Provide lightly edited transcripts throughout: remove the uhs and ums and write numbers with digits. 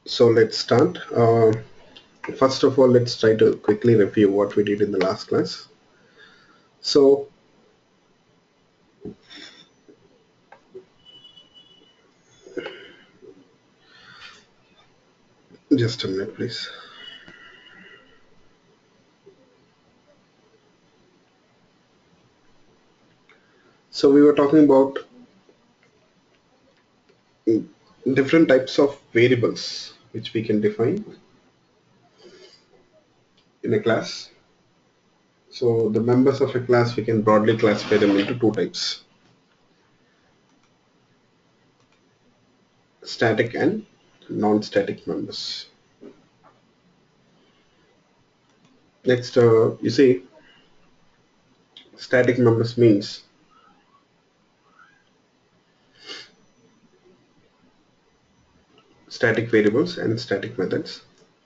So let's start. First of all, let's try to quickly review what we did in the last class. So just a minute, please. So we were talking about different types of variables which we can define in a class. So the members of a class, we can broadly classify them into two types: static and non-static members. Next, you see, static members means static variables and static methods.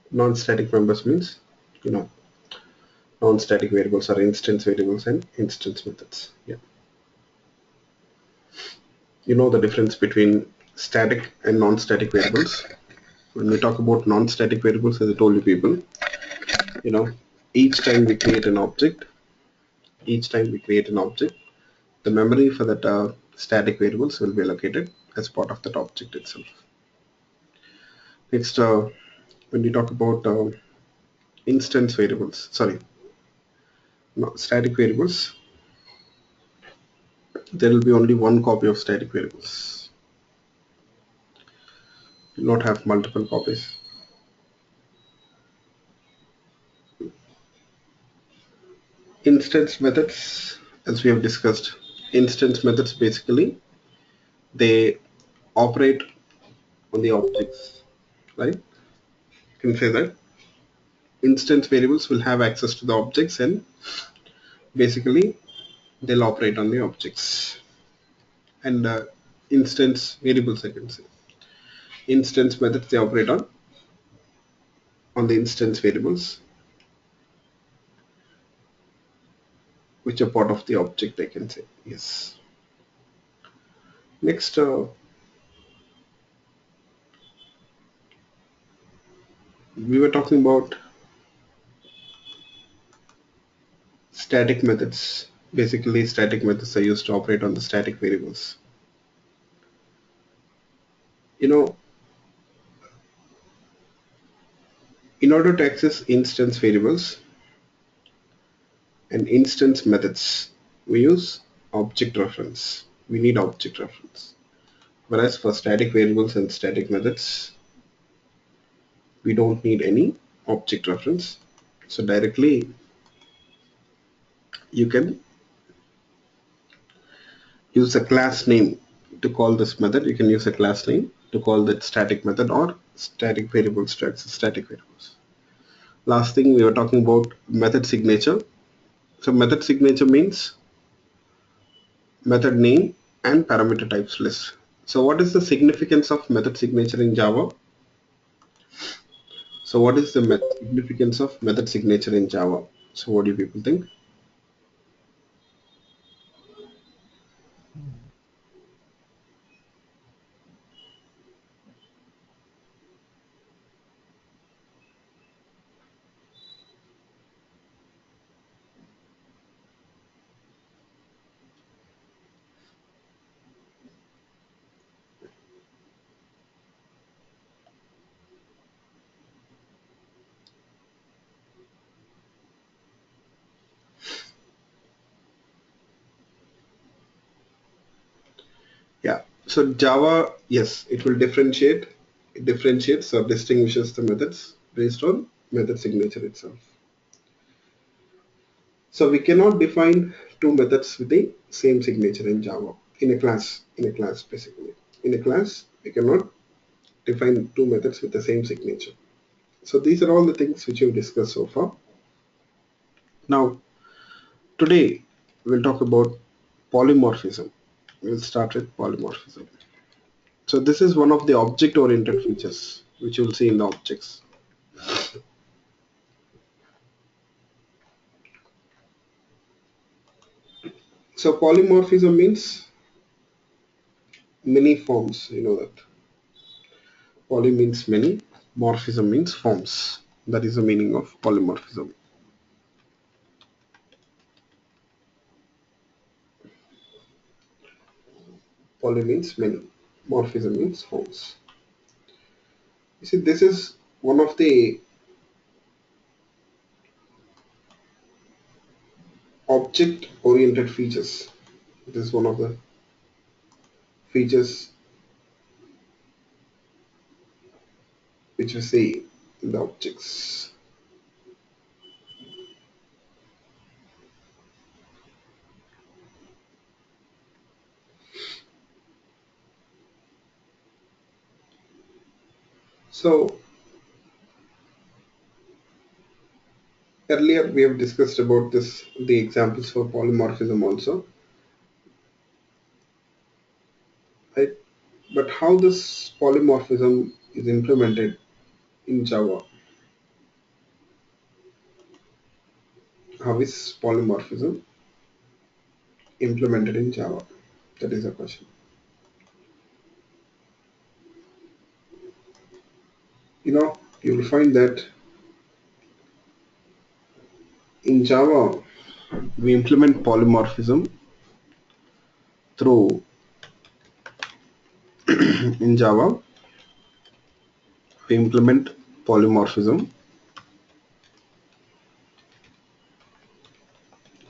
Non-static members means, you know, non-static variables are instance variables and instance methods. Yeah, you know the difference between static and non-static variables. When we talk about non-static variables, as I told you people, you know, each time we create an object, the memory for that static variables will be allocated as part of that object itself. Next, when we talk about instance variables, sorry, no, static variables, there will be only one copy of static variables. You will not have multiple copies. Instance methods, as we have discussed, instance methods basically they operate on the objects, right? You can say that instance variables will have access to the objects and basically they'll operate on the objects. And instance variables, I can say, instance methods they operate on the instance variables which are part of the object, I can say. Yes. Next, we were talking about static methods. Basically, static methods are used to operate on the static variables. You know, in order to access instance variables and instance methods, we use object reference. We need object reference. Whereas for static variables and static methods, we don't need any object reference. So directly you can use a class name to call this method. You can use a class name to call that static method or static variables to access static variables. Last thing, we were talking about method signature. So method signature means method name and parameter types list. So what is the significance of method signature in Java? So what is the significance of method signature in Java? So what do you people think? Yeah. So Java, yes, it will differentiate. It differentiates or distinguishes the methods based on method signature itself. So we cannot define two methods with the same signature in Java in a class. Basically, in a class we cannot define two methods with the same signature. So these are all the things which we've discussed so far. Now today we'll talk about polymorphism. We'll start with polymorphism. So this is one of the object-oriented features which you will see in the objects. So polymorphism means many forms. You know that poly means many, Morphism means forms. That is the meaning of polymorphism. Poly means many. Morphism means forms. You see, this is one of the object-oriented features. This is one of the features which we see in the objects. So earlier we have discussed about this, the examples for polymorphism also, right? But how this polymorphism is implemented in Java? How is polymorphism implemented in Java? That is the question. You will find that in Java we implement polymorphism through in Java we implement polymorphism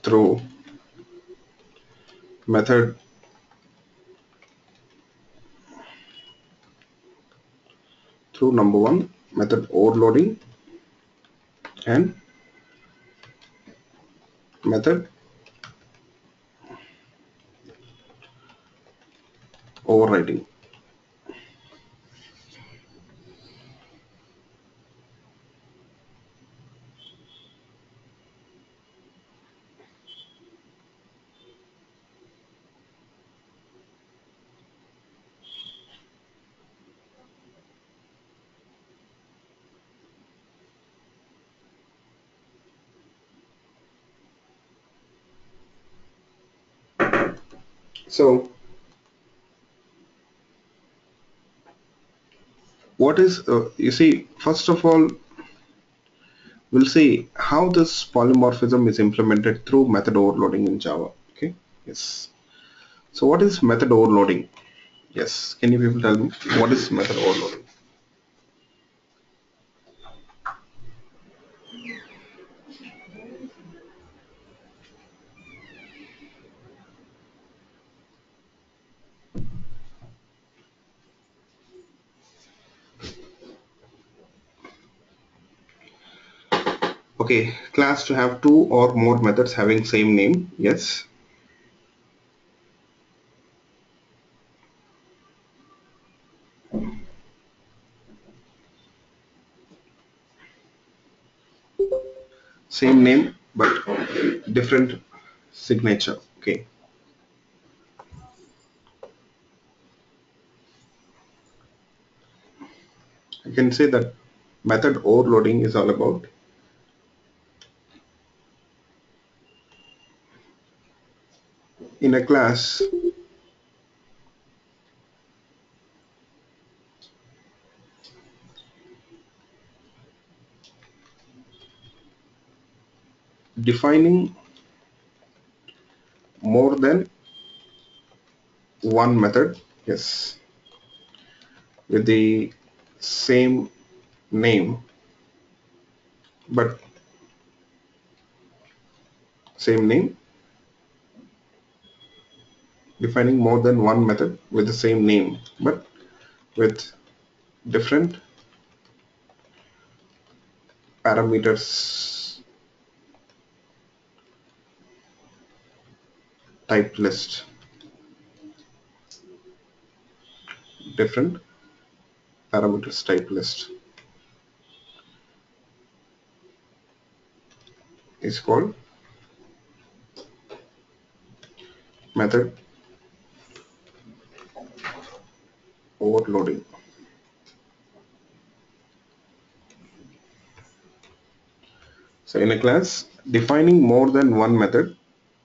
through method through number one, method overloading, and method overriding. So what is you see, first of all we'll see how this polymorphism is implemented through method overloading in Java. Okay, yes. So what is method overloading? Yes, can you people tell me what is method overloading? Okay, class to have two or more methods having same name. Yes. Same name but different signature. Okay. I can say that method overloading is all about in a class defining more than one method, yes, with the same name, but same name, defining more than one method with the same name, but with different parameters type list, different parameters type list is called method overloading. So in a class, defining more than one method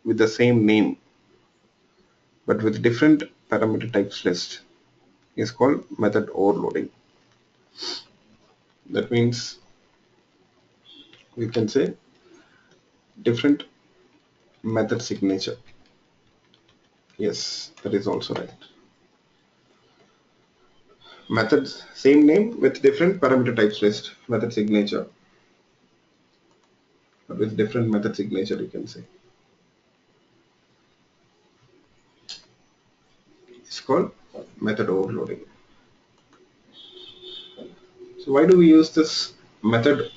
with the same name but with different parameter types list is called method overloading. That means we can say different method signature. Yes, that is also right. Methods, same name with different parameter types list, method signature, or with different method signature you can say. It's called method overloading. So why do we use this method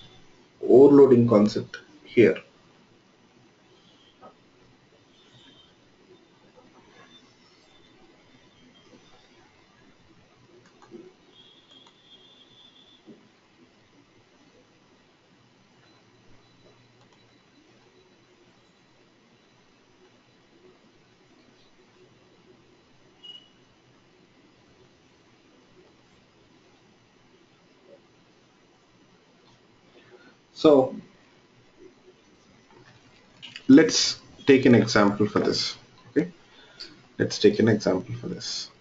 overloading concept here? So let's take an example for this. Okay, let's take an example for this.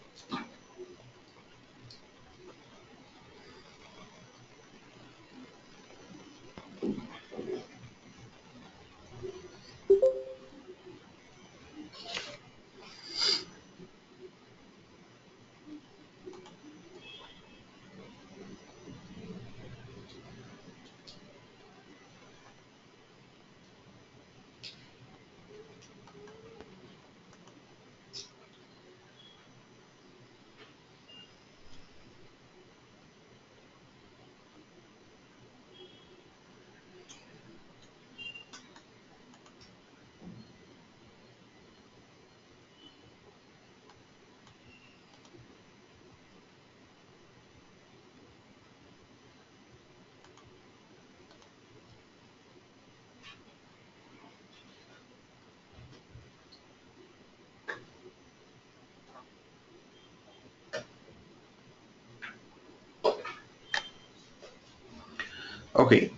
Okay,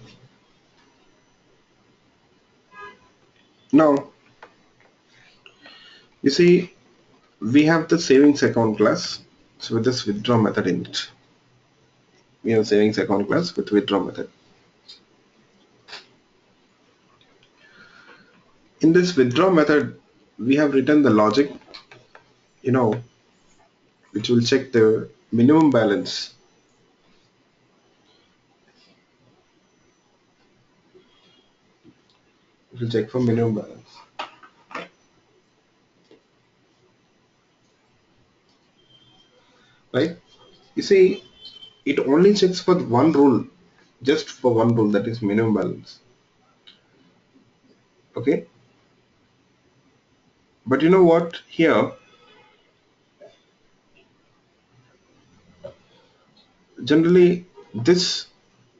now you see we have the savings account class. So with this withdraw method in it, we have savings account class with withdraw method. In this withdraw method, we have written the logic, you know, which will check the minimum balance. It will check for minimum balance, right? You see, it only checks for one rule, just for one rule, that is minimum balance. Okay, but you know what? Here, generally, this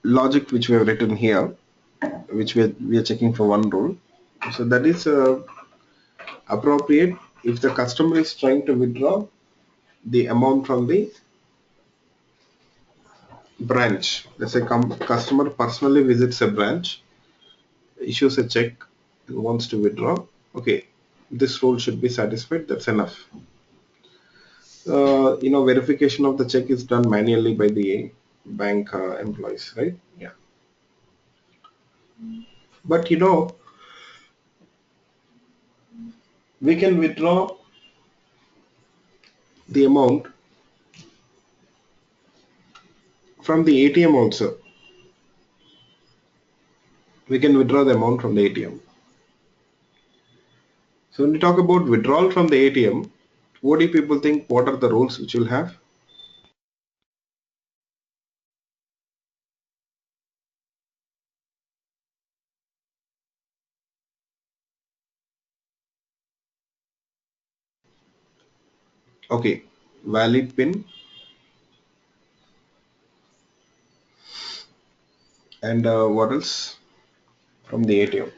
logic which we have written here, which we are checking for one rule, so that is appropriate if the customer is trying to withdraw the amount from the branch. Let's say customer personally visits a branch, issues a check, and wants to withdraw. Okay, this rule should be satisfied. That's enough. Verification of the check is done manually by the bank employees, right? Yeah. But we can withdraw the amount from the ATM also. We can withdraw the amount from the ATM. So when we talk about withdrawal from the ATM, what do people think? What are the rules which will have? Okay, valid PIN and what else from the ATM?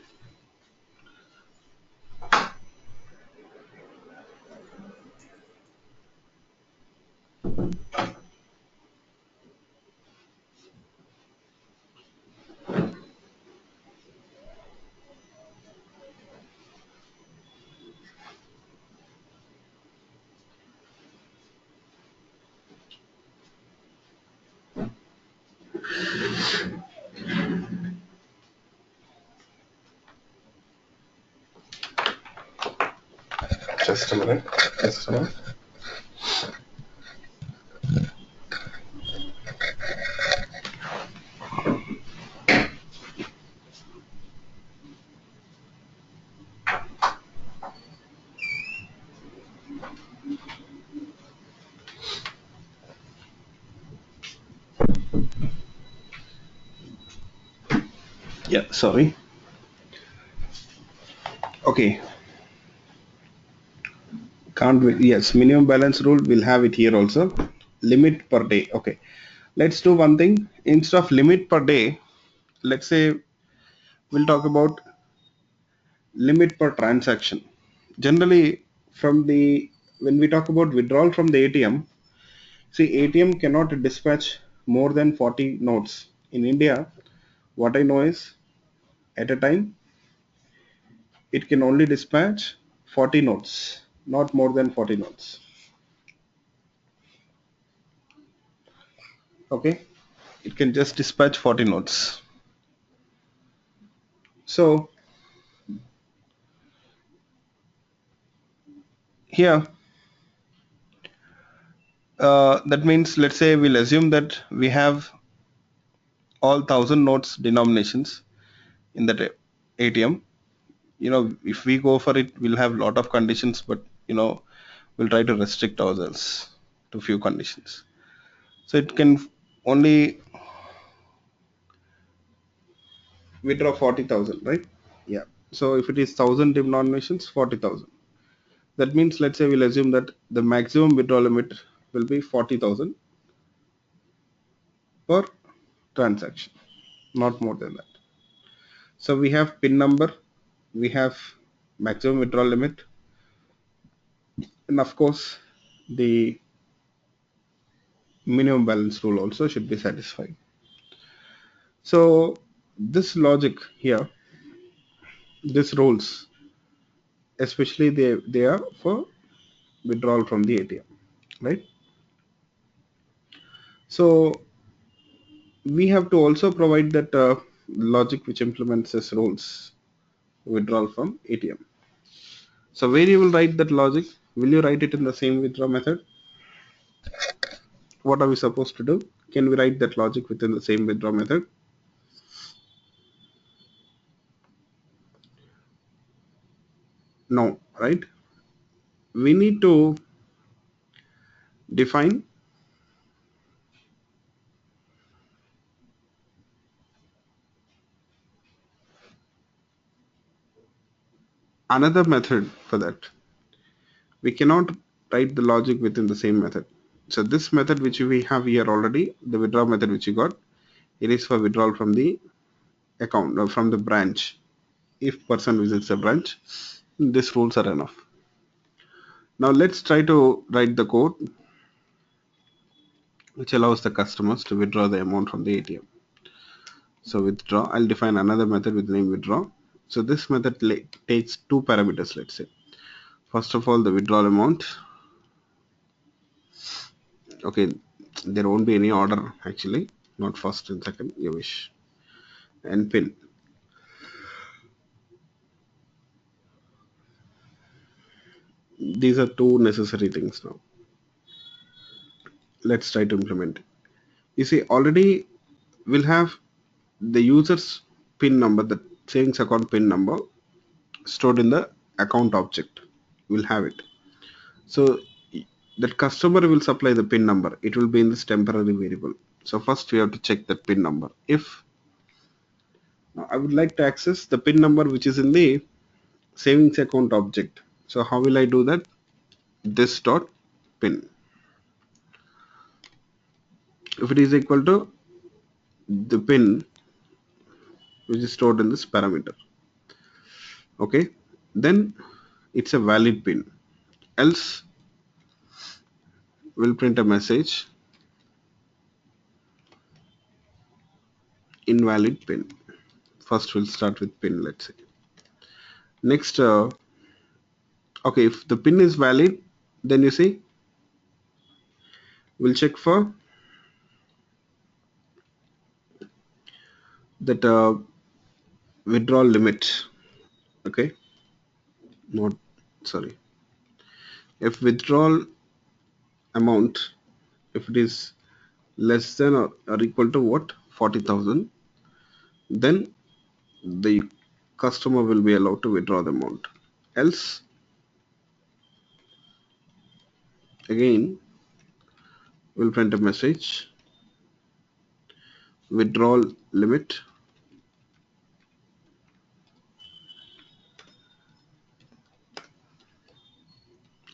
Just a minute. Just a minute. Yeah, sorry. Okay. Can't we, yes, minimum balance rule, we'll have it here also. Limit per day. Okay. Let's do one thing. Instead of limit per day, let's say we'll talk about limit per transaction. Generally, from the when we talk about withdrawal from the ATM, see, ATM cannot dispatch more than 40 notes. In India, what I know is at a time it can only dispatch 40 notes, not more than 40 notes. Okay, it can just dispatch 40 notes. So here, that means let's say we'll assume that we have all 1,000 notes denominations in that ATM. If we go for it, we'll have a lot of conditions, but we'll try to restrict ourselves to few conditions. So it can only withdraw 40,000, right? Yeah. So if it is 1,000 denominations, 40,000. That means let's say we'll assume that the maximum withdrawal limit will be 40,000 per transaction, not more than that. So we have PIN number, we have maximum withdrawal limit, and of course the minimum balance rule also should be satisfied. So this logic here, this rules, especially they are for withdrawal from the ATM, right? So we have to also provide that logic which implements this rules withdrawal from ATM. So where you will write that logic? Will you write it in the same withdraw method? What are we supposed to do? Can we write that logic within the same withdraw method? No, right? We need to define another method for that. We cannot write the logic within the same method. So this method which we have here already, the withdraw method which you got, it is for withdrawal from the account or from the branch. If person visits a branch, these rules are enough. Now let's try to write the code which allows the customers to withdraw the amount from the ATM. So withdraw, I'll define another method with the name withdraw. So this method takes two parameters, let's say. First of all, the withdrawal amount. Okay, there won't be any order actually, not first and second, you wish. And PIN. These are two necessary things now. Let's try to implement it. You see, already we'll have the user's PIN number, the savings account PIN number stored in the account object. We'll have it. So that customer will supply the PIN number. It will be in this temporary variable. So first we have to check that PIN number. If now I would like to access the PIN number which is in the savings account object. So how will I do that? This dot PIN. If it is equal to the PIN which is stored in this parameter, okay, then it's a valid PIN. Else we'll print a message invalid PIN. First we'll start with PIN, let's say. Next, okay, if the PIN is valid, then you see we'll check for that withdrawal limit. Okay, not sorry. If withdrawal amount, if it is less than or equal to what, 40,000, then the customer will be allowed to withdraw the amount. Else, again, we'll print a message, withdrawal limit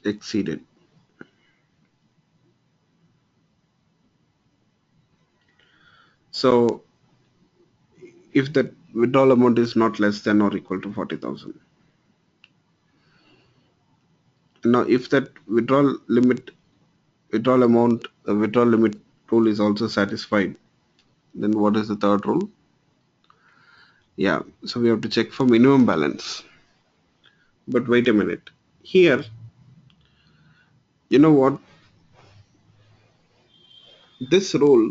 exceeded. So if that withdrawal amount is not less than or equal to 40,000. Now if that withdrawal amount, withdrawal limit rule is also satisfied, then what is the third rule? Yeah, so we have to check for minimum balance. But wait a minute. Here, you know what? This rule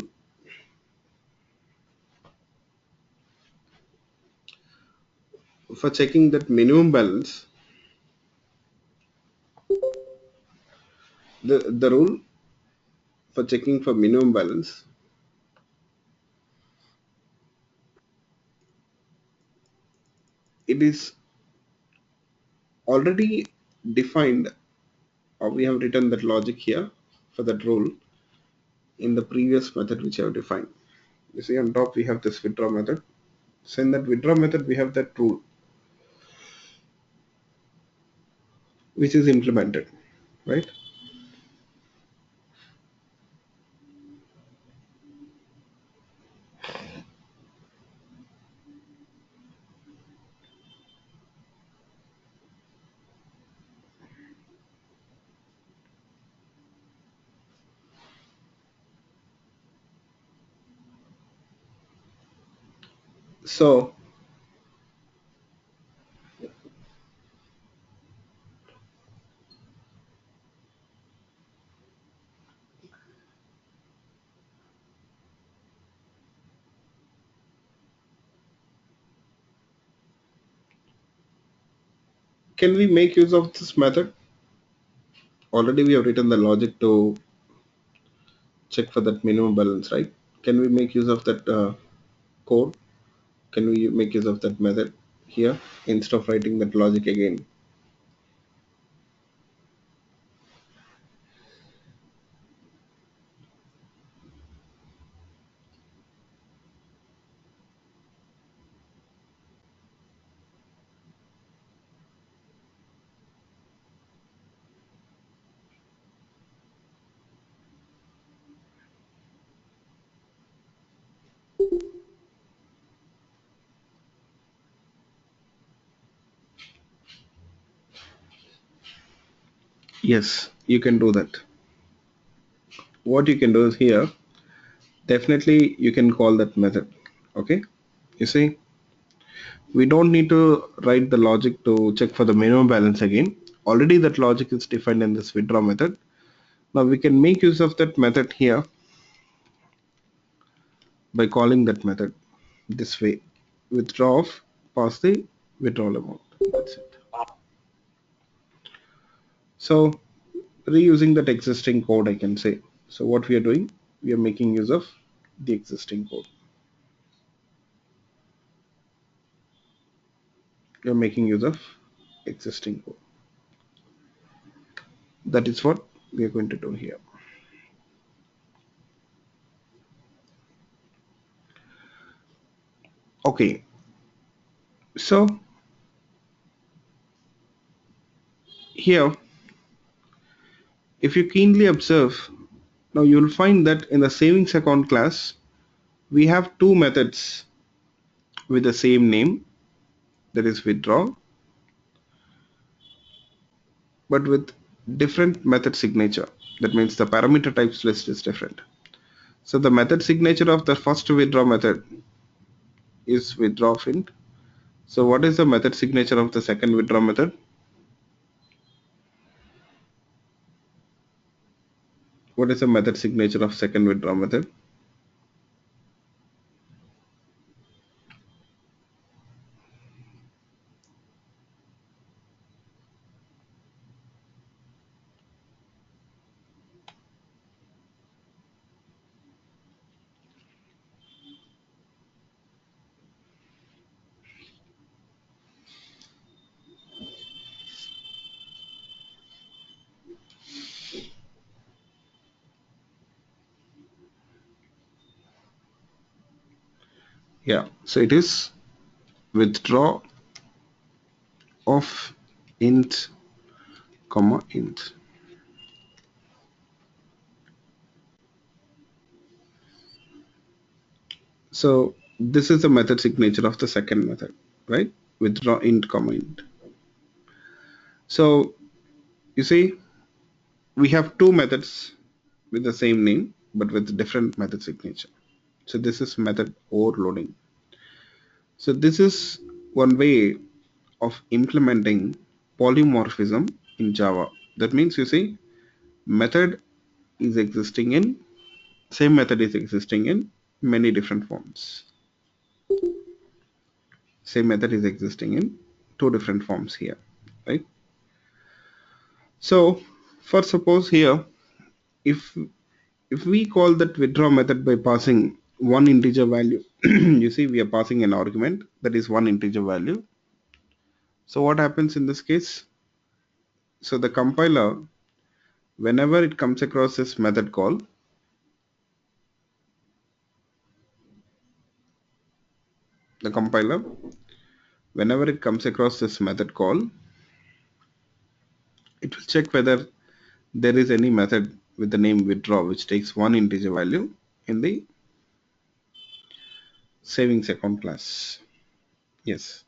for checking that minimum balance, the rule for checking for minimum balance, it is already defined, or we have written that logic here for that rule in the previous method which I have defined. You see on top we have this withdraw method. So in that withdraw method we have that rule which is implemented, right? So can we make use of this method? Already we have written the logic to check for that minimum balance, right? Can we make use of that code? Can we make use of that method here instead of writing that logic again? Yes, you can do that. What you can do is here, definitely you can call that method. Okay, you see, we don't need to write the logic to check for the minimum balance again. Already that logic is defined in this withdraw method. Now we can make use of that method here by calling that method this way. Withdraw of, pass the withdrawal amount. That's it. So reusing that existing code, I can say. So what we are doing, we are making use of the existing code. We are making use of existing code. That is what we are going to do here. Okay, so here, if you keenly observe, now you will find that in the savings account class, we have two methods with the same name, that is withdraw, but with different method signature. That means the parameter types list is different. So the method signature of the first withdraw method is withdraw int. So what is the method signature of the second withdraw method? What is the method signature of second withdraw method? Yeah, so it is withdraw of int comma int. So this is the method signature of the second method, right? Withdraw int comma int. So you see, we have two methods with the same name but with different method signature. So this is method overloading. So this is one way of implementing polymorphism in Java. That means you see, method is existing in same method is existing in many different forms. Same method is existing in two different forms here, right? So for suppose here, if we call that withdraw method by passing one integer value, you see we are passing an argument that is one integer value. So what happens in this case? So the compiler, whenever it comes across this method call, the compiler, whenever it comes across this method call, it will check whether there is any method with the name withdraw which takes one integer value in the savings account class. Yes.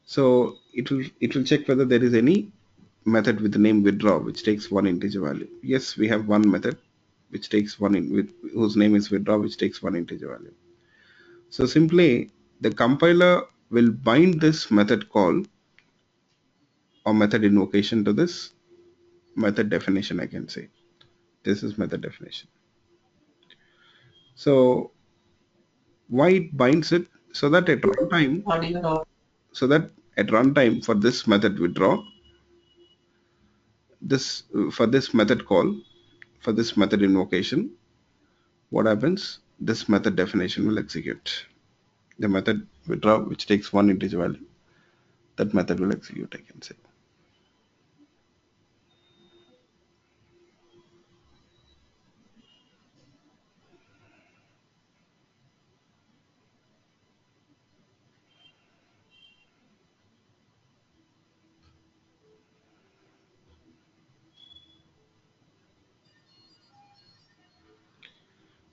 So it will check whether there is any method with the name withdraw which takes one integer value. Yes, we have one method which takes one in with whose name is withdraw which takes one integer value. So simply the compiler will bind this method call or method invocation to this method definition, I can say. This is method definition. So why it binds it? So that at runtime, for this method withdraw, this for this method call, for this method invocation, what happens? This method definition will execute. The method withdraw which takes one integer value, that method will execute, I can say.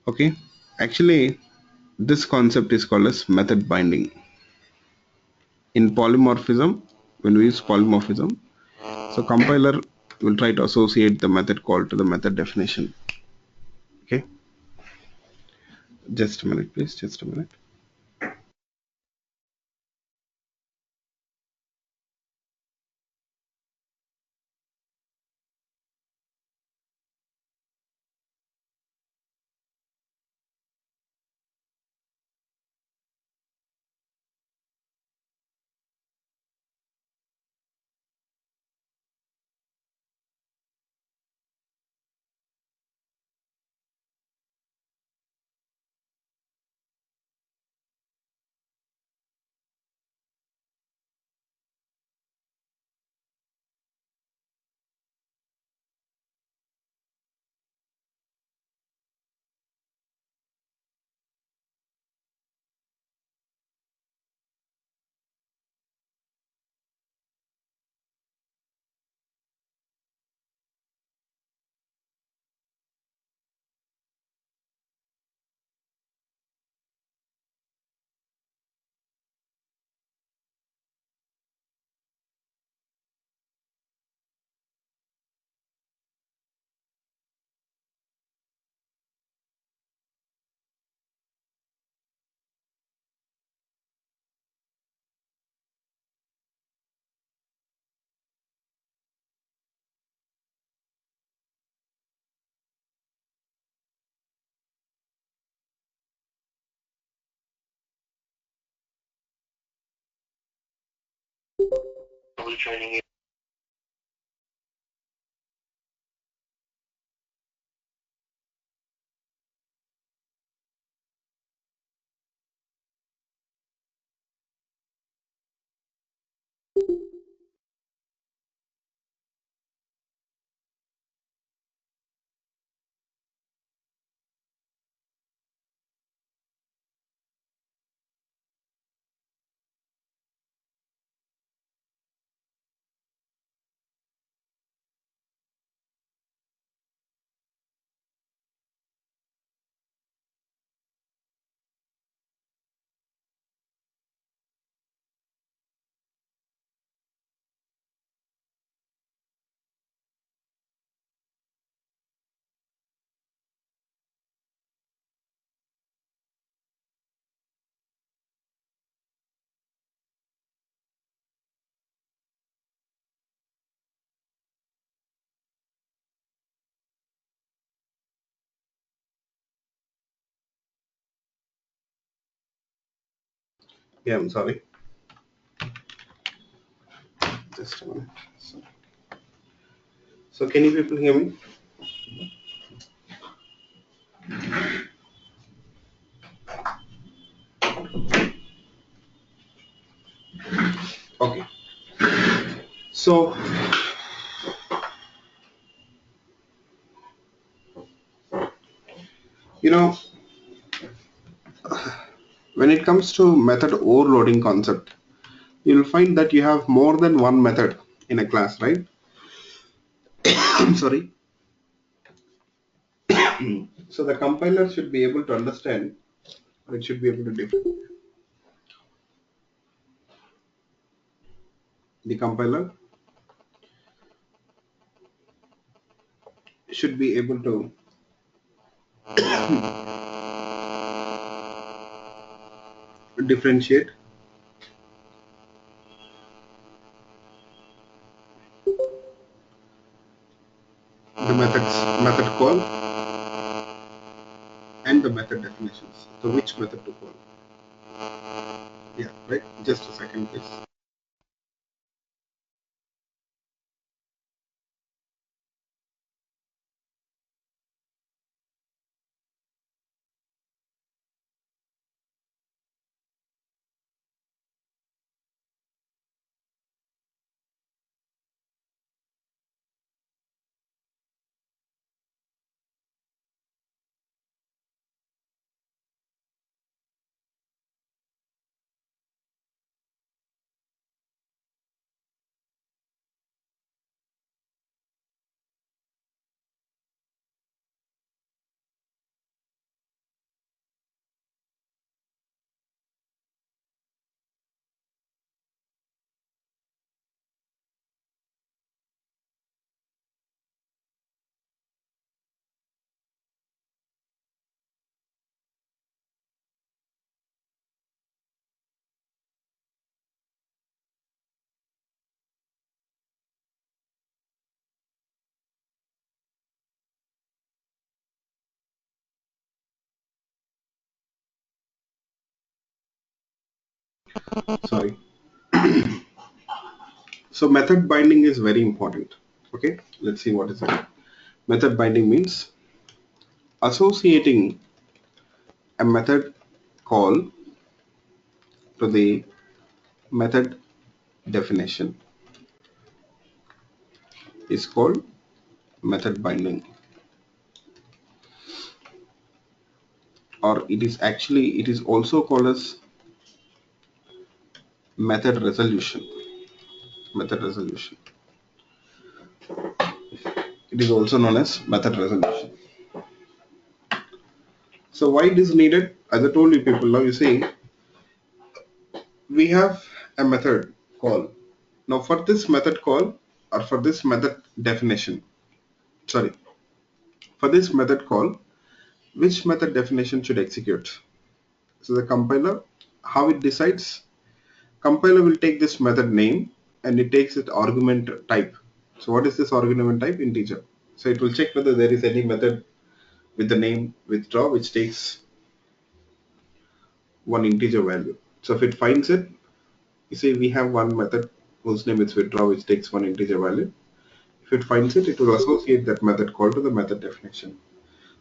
Okay, actually this concept is called as method binding. In polymorphism, when we use polymorphism, so compiler will try to associate the method call to the method definition. Okay, just a minute please, just a minute. Yeah, I'm sorry. Just a minute. So can you people hear me? Okay. So you know, when it comes to method overloading concept, you'll find that you have more than one method in a class, right? I'm sorry. So the compiler should be able to understand, or it should be able to define. The compiler should be able to differentiate the method call and the method definitions. So which method to call? Yeah, right. Just a second, please. Sorry. So method binding is very important. Okay, let's see what is it. Method binding means associating a method call to the method definition is called method binding, or it is also called as method resolution. Method resolution. It is also known as method resolution. So why it is needed? As I told you people, now you see we have a method call. Now for this method call, or for this method definition, sorry, for this method call, which method definition should execute? So the compiler, how it decides? Compiler will take this method name and it takes its argument type. So what is this argument type? Integer. So it will check whether there is any method with the name withdraw which takes one integer value. So if it finds it, you see we have one method whose name is withdraw which takes one integer value. If it finds it, it will associate that method call to the method definition.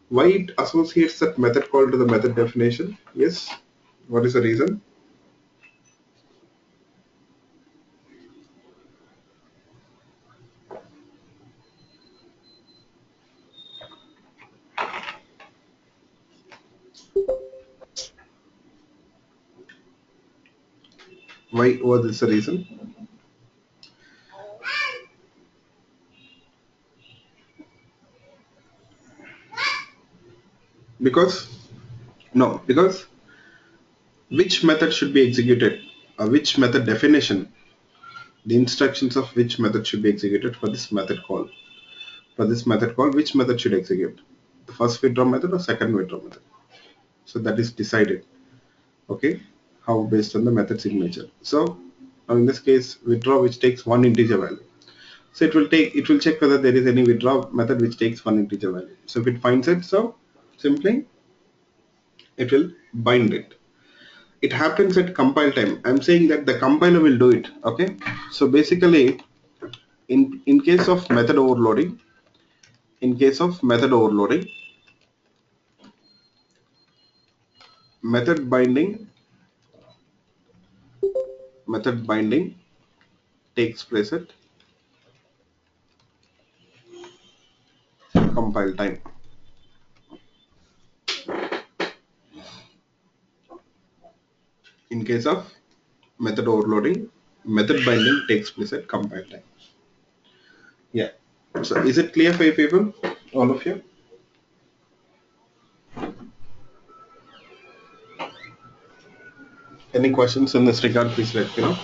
Why it associates that method call to the method definition? Yes. What is the reason? Why was this the reason? Because no, because which method should be executed, or which method definition, the instructions of which method should be executed for this method call. For this method call, which method should execute? The first withdraw method or second withdraw method? So that is decided. Okay, how based on the method signature. So now in this case, withdraw which takes one integer value. So it will check whether there is any withdraw method which takes one integer value. So if it finds it, so simply it will bind it. it happens at compile time. I'm saying that the compiler will do it. Okay, so basically in case of method overloading, method binding takes place at compile time. In case of method overloading, method binding takes place at compile time. Yeah. So is it clear for you people? All of you? Any questions in this regard, please let me know.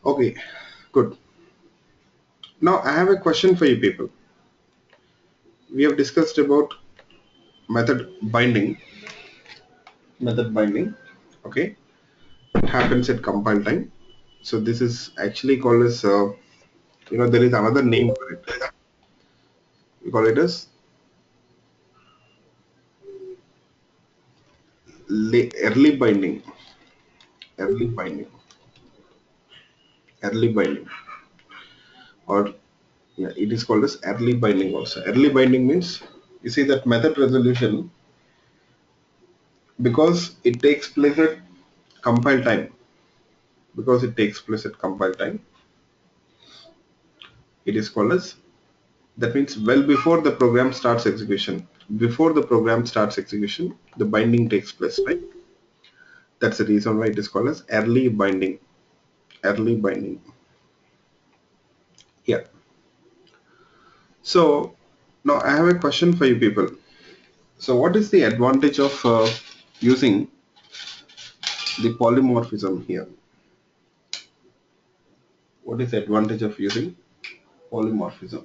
Okay, good. Now I have a question for you people. We have discussed about method binding. Okay, it happens at compile time. So this is actually called as there is another name for it. We call it as early binding, early binding, early binding, or yeah, it is called as early binding also. Early binding means you see that method resolution, because it takes place at compile time. Because it takes place at compile time, it is called as, that means well before the program starts execution. Before the program starts execution, the binding takes place, right? That's the reason why it is called as early binding. Early binding. Yeah. So now I have a question for you people. So what is the advantage of using the polymorphism here? What is the advantage of using polymorphism?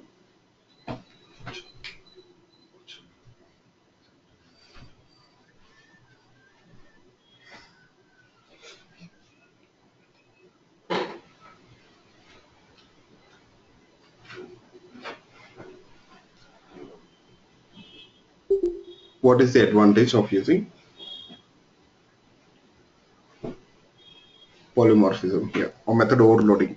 What is the advantage of using polymorphism here, or method overloading?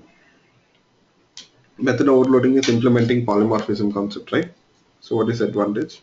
Method overloading is implementing polymorphism concept, right? So what is the advantage?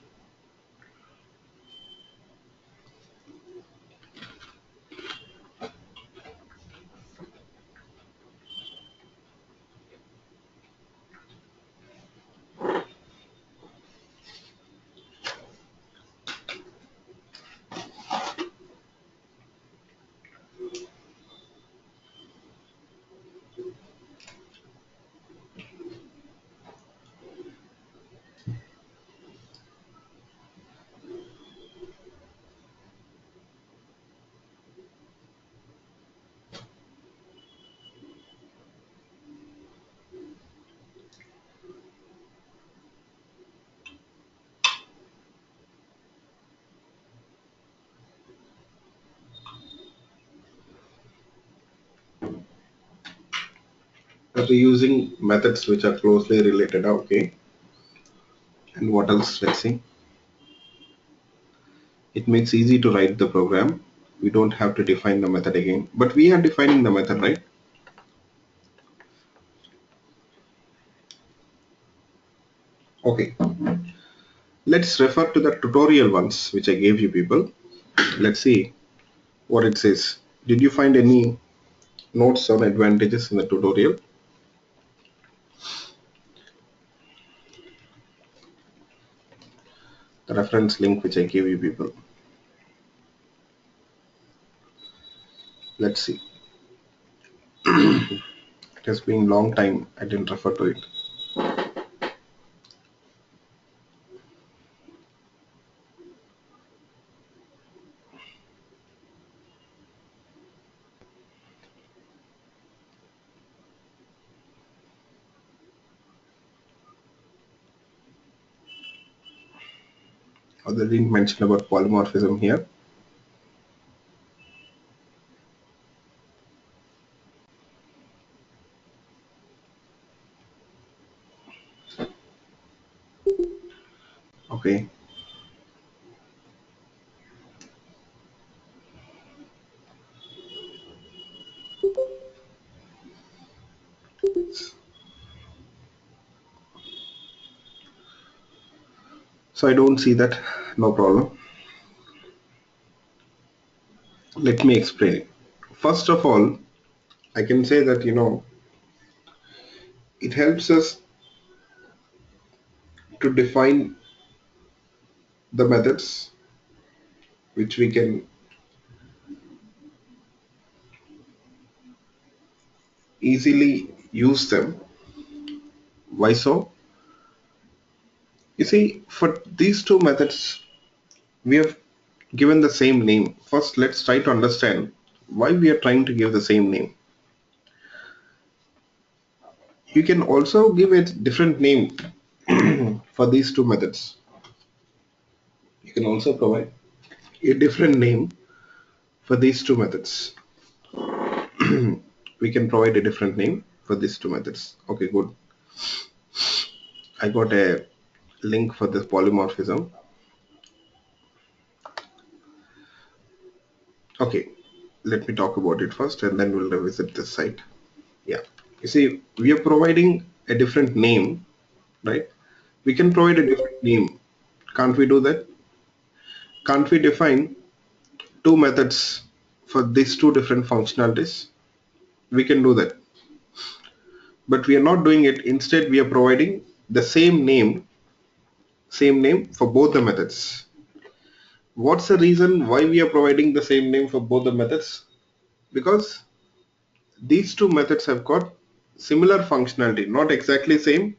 Reusing methods which are closely related. Okay. And what else? Let's see. It makes easy to write the program. We don't have to define the method again, but we are defining the method, right? Okay. Let's refer to the tutorial ones which I gave you people. Let's see what it says. Did you find any notes on advantages in the tutorial? The reference link which I gave you people. Let's see. It has been long time I didn't refer to it. Or they didn't mention about polymorphism here. Okay. So I don't see that. No problem. Let me explain it. First of all, I can say that it helps us to define the methods which we can easily use them. Why so? You see, for these two methods, we have given the same name. First, let's try to understand why we are trying to give the same name. You can also give a different name for these two methods. You can also provide a different name for these two methods. We can provide a different name for these two methods. Okay, good. I got a link for this polymorphism. Okay, let me talk about it first and then we'll revisit this site. Yeah, you see, we are providing a different name, right? We can provide a different name. Can't we do that? Can't we define two methods for these two different functionalities? We can do that. But we are not doing it. Instead, we are providing the same name for both the methods. What's the reason why we are providing the same name for both the methods? Because these two methods have got similar functionality, not exactly same,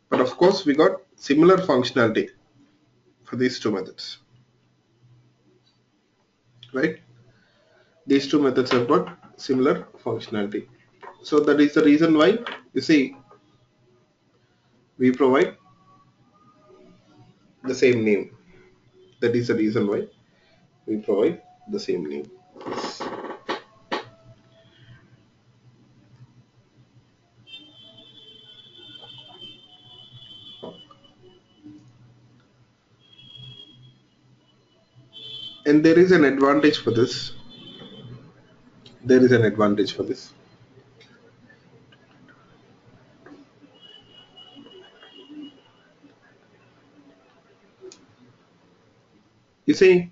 but of course we got similar functionality for these two methods, right? These two methods have got similar functionality. So that is the reason why you see we provide the same name. That is the reason why we provide the same name. Yes. And there is an advantage for this. There is an advantage for this. You see,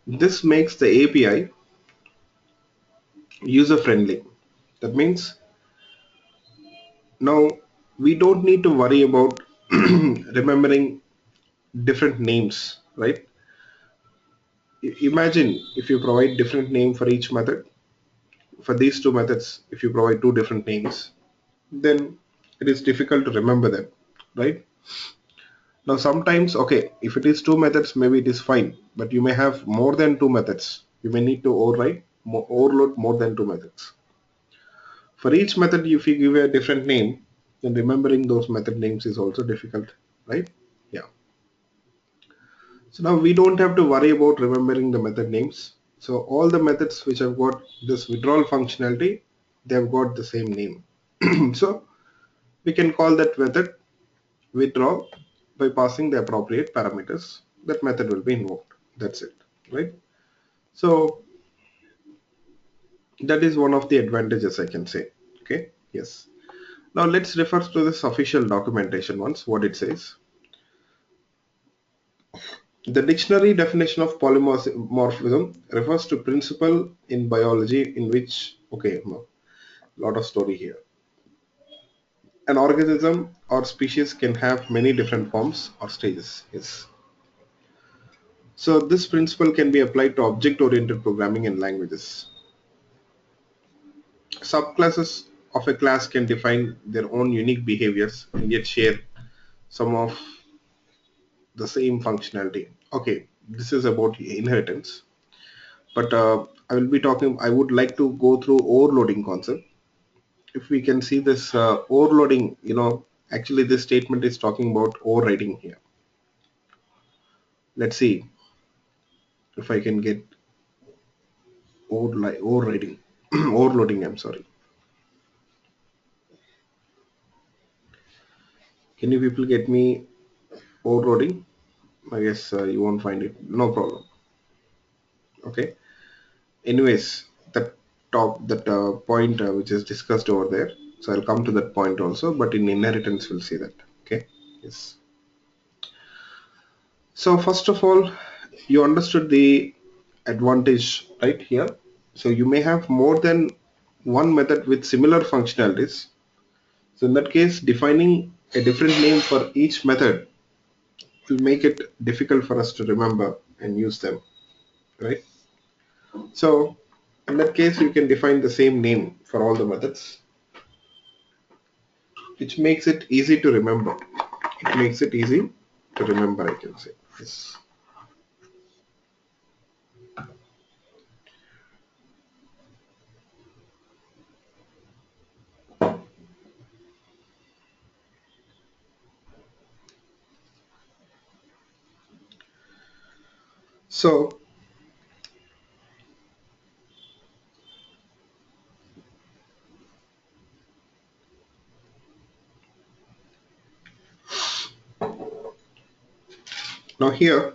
this makes the API user friendly. That means now we don't need to worry about remembering different names, right? Imagine if you provide different name for each method. For these two methods, if you provide two different names, then it is difficult to remember them, right? Now sometimes, okay, if it is two methods, maybe it is fine, but you may have more than two methods. You may need to overload more than two methods. For each method, if you give a different name, then remembering those method names is also difficult, right? Yeah. So now we don't have to worry about remembering the method names. So all the methods which have got this withdrawal functionality, they have got the same name. So we can call that method withdraw by passing the appropriate parameters. That method will be invoked. That's it, right? So that is one of the advantages I can say. Okay, yes. Now let's refer to this official documentation once, what it says. The dictionary definition of polymorphism refers to principle in biology in which, okay, no, lot of story here. An organism or species can have many different forms or stages. Yes. So this principle can be applied to object-oriented programming and languages. Subclasses of a class can define their own unique behaviors and yet share some of the same functionality. Okay, this is about inheritance. But I will be talking, I would like to go through overloading concept. If we can see this overloading, actually this statement is talking about overriding here. Let's see if I can get overriding, overloading, I'm sorry. Can you people get me overloading. I guess you won't find it. No problem. Okay. Anyways, that point which is discussed over there. So I'll come to that point also, but in inheritance we'll see that. Okay. Yes. So first of all, you understood the advantage right here. So you may have more than one method with similar functionalities. So in that case, defining a different name for each method will make it difficult for us to remember and use them, right? So in that case, you can define the same name for all the methods, which makes it easy to remember. It makes it easy to remember, I can say. Yes. So now here,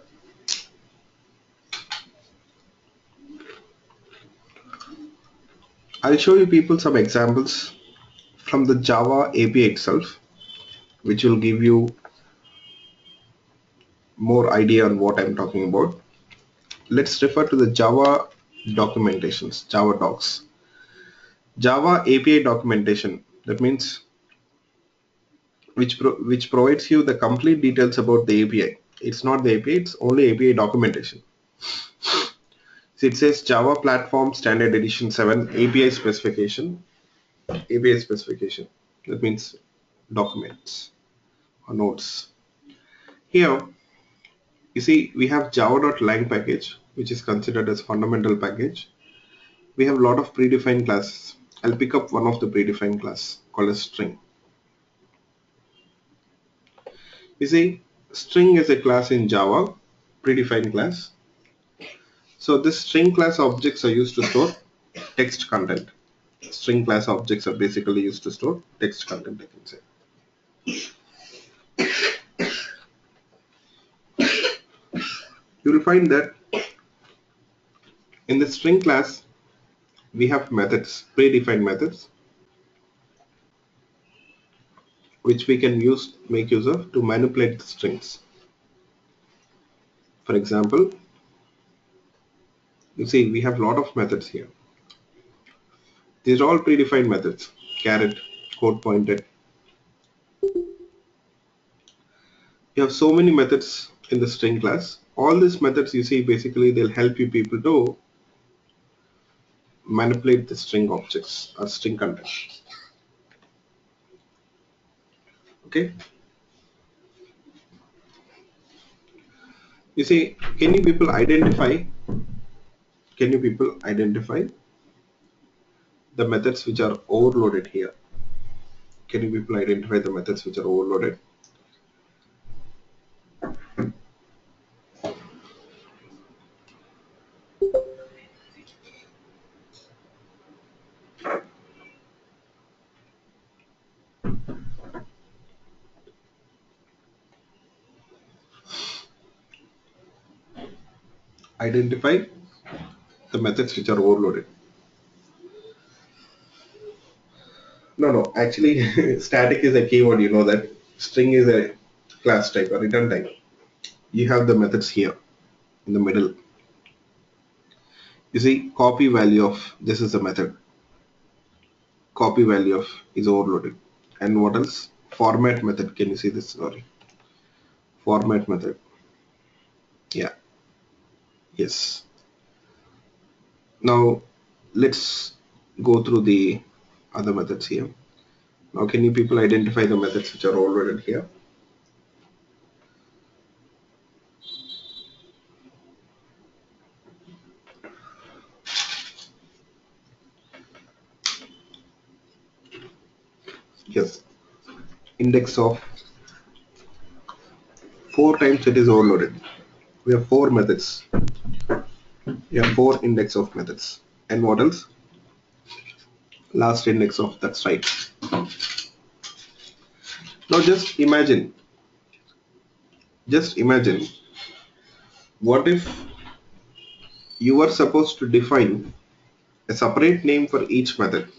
I'll show you people some examples from the Java API itself, which will give you more idea on what I'm talking about. Let's refer to the Java documentations, Java docs. Java API documentation, that means which provides you the complete details about the API. It's not the API, it's only API documentation. So it says Java Platform Standard Edition 7 API specification. API specification, that means documents or notes. Here, you see, we have java.lang package, which is considered as fundamental package. We have a lot of predefined classes. I'll pick up one of the predefined class called a string. You see, string is a class in Java, predefined class. So this string class objects are used to store text content. String class objects are basically used to store text content, I can say. You will find that in the string class, we have methods, predefined methods, which we can make use of to manipulate the strings. For example, you see we have a lot of methods here. These are all predefined methods, caret, code pointed. You have so many methods in the string class. All these methods, you see, basically they'll help you people to manipulate the string objects or string content. Okay. You see, can you people identify the methods which are overloaded here? Can you people identify the methods which are overloaded? Identify the methods which are overloaded. No, actually static is a keyword, you know that. String is a class type or return type. You have the methods here in the middle. You see, copy value of this is the method. Copy value of is overloaded. And what else? Format method. Can you see this? Sorry. Format method. Yeah. Yes. Now let's go through the other methods here. Now can you people identify the methods which are overloaded here? Yes. Index of 4 times it is overloaded. We have 4 methods. We have 4 index of methods. And what else? Last index of, that's right. Now just imagine Just imagine, what if you were supposed to define a separate name for each method?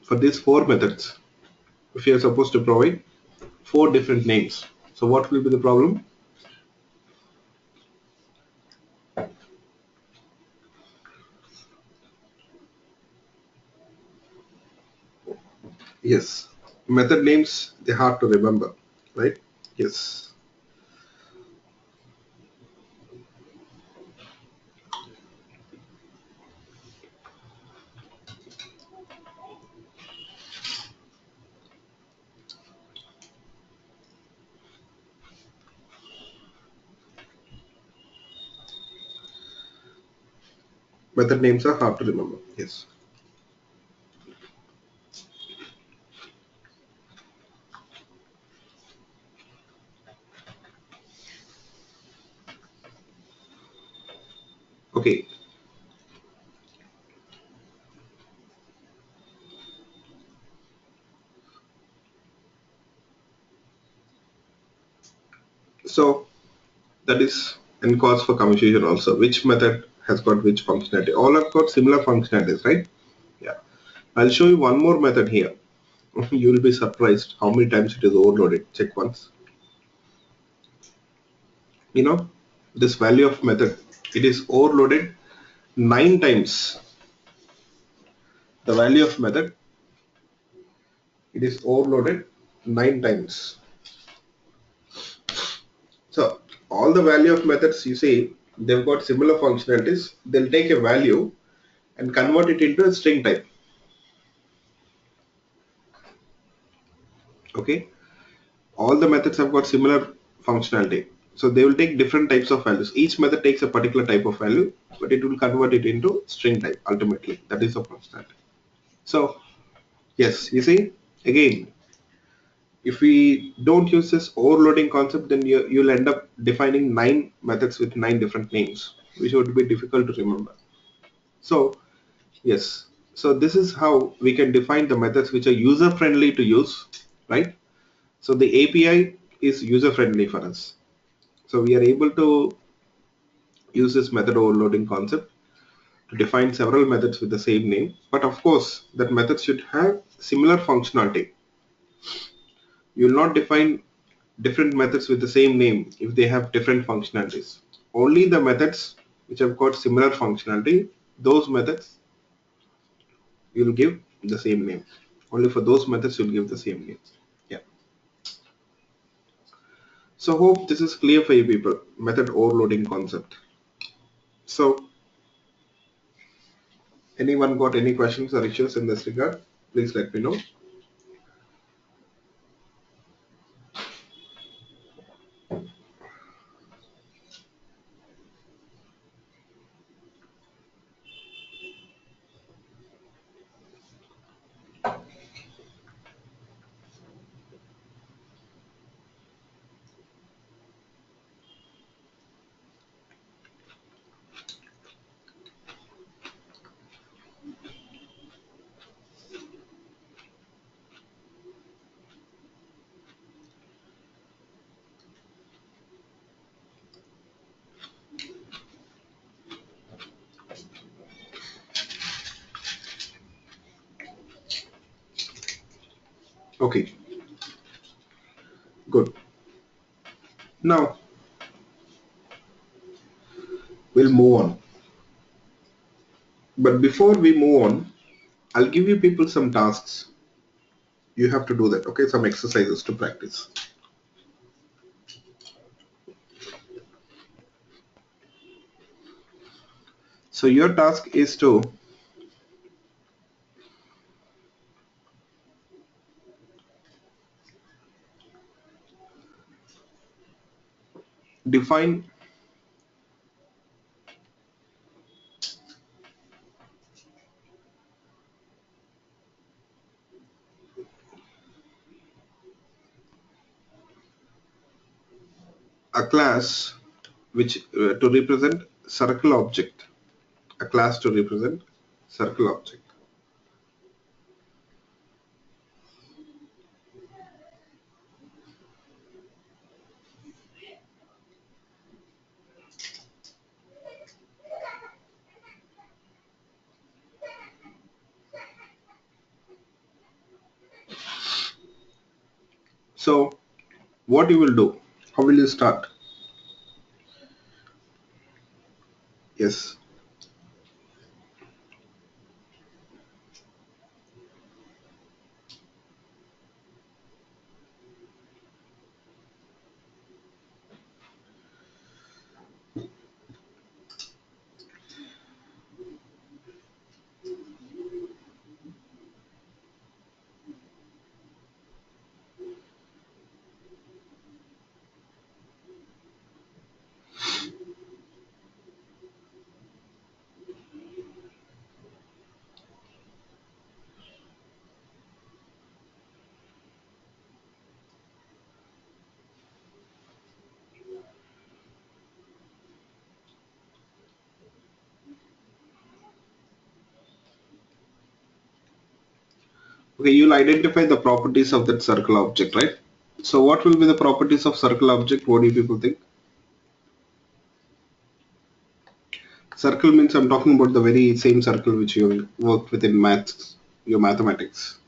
For these four methods, if you are supposed to provide four different names, so what will be the problem? Yes, method names, they're hard to remember, right? Yes. Method names are hard to remember. Yes. Okay. So that is and cause for confusion also. Which method has got which functionality? All have got similar functionalities, right? Yeah. I'll show you one more method here. You will be surprised how many times it is overloaded. Check once. You know, this value of method, it is overloaded 9 times. The value of method, it is overloaded 9 times. So all the value of methods you see, they've got similar functionalities. They'll take a value and convert it into a string type. Okay, all the methods have got similar functionality. So they will take different types of values. Each method takes a particular type of value, but it will convert it into string type ultimately. That is the functionality. So yes, you see, again, if we don't use this overloading concept, then you'll end up defining 9 methods with 9 different names, which would be difficult to remember. So yes, so this is how we can define the methods which are user friendly to use, right? So the API is user friendly for us. So we are able to use this method overloading concept to define several methods with the same name. But of course, that method should have similar functionality. You will not define different methods with the same name if they have different functionalities. Only the methods which have got similar functionality, those methods you will give the same name. Only for those methods you will give the same name. Yeah. So hope this is clear for you people, method overloading concept. So anyone got any questions or issues in this regard? Please let me know. Okay, good. Now we'll move on. But before we move on, I'll give you people some tasks. You have to do that, okay? Some exercises to practice. So your task is to define a class which to represent circle object. a class to represent circle object. So what you will do? How will you start? Yes. Okay, you'll identify the properties of that circle object, right? So what will be the properties of circle object? What do you people think? Circle means I'm talking about the very same circle which you worked with in maths, your mathematics.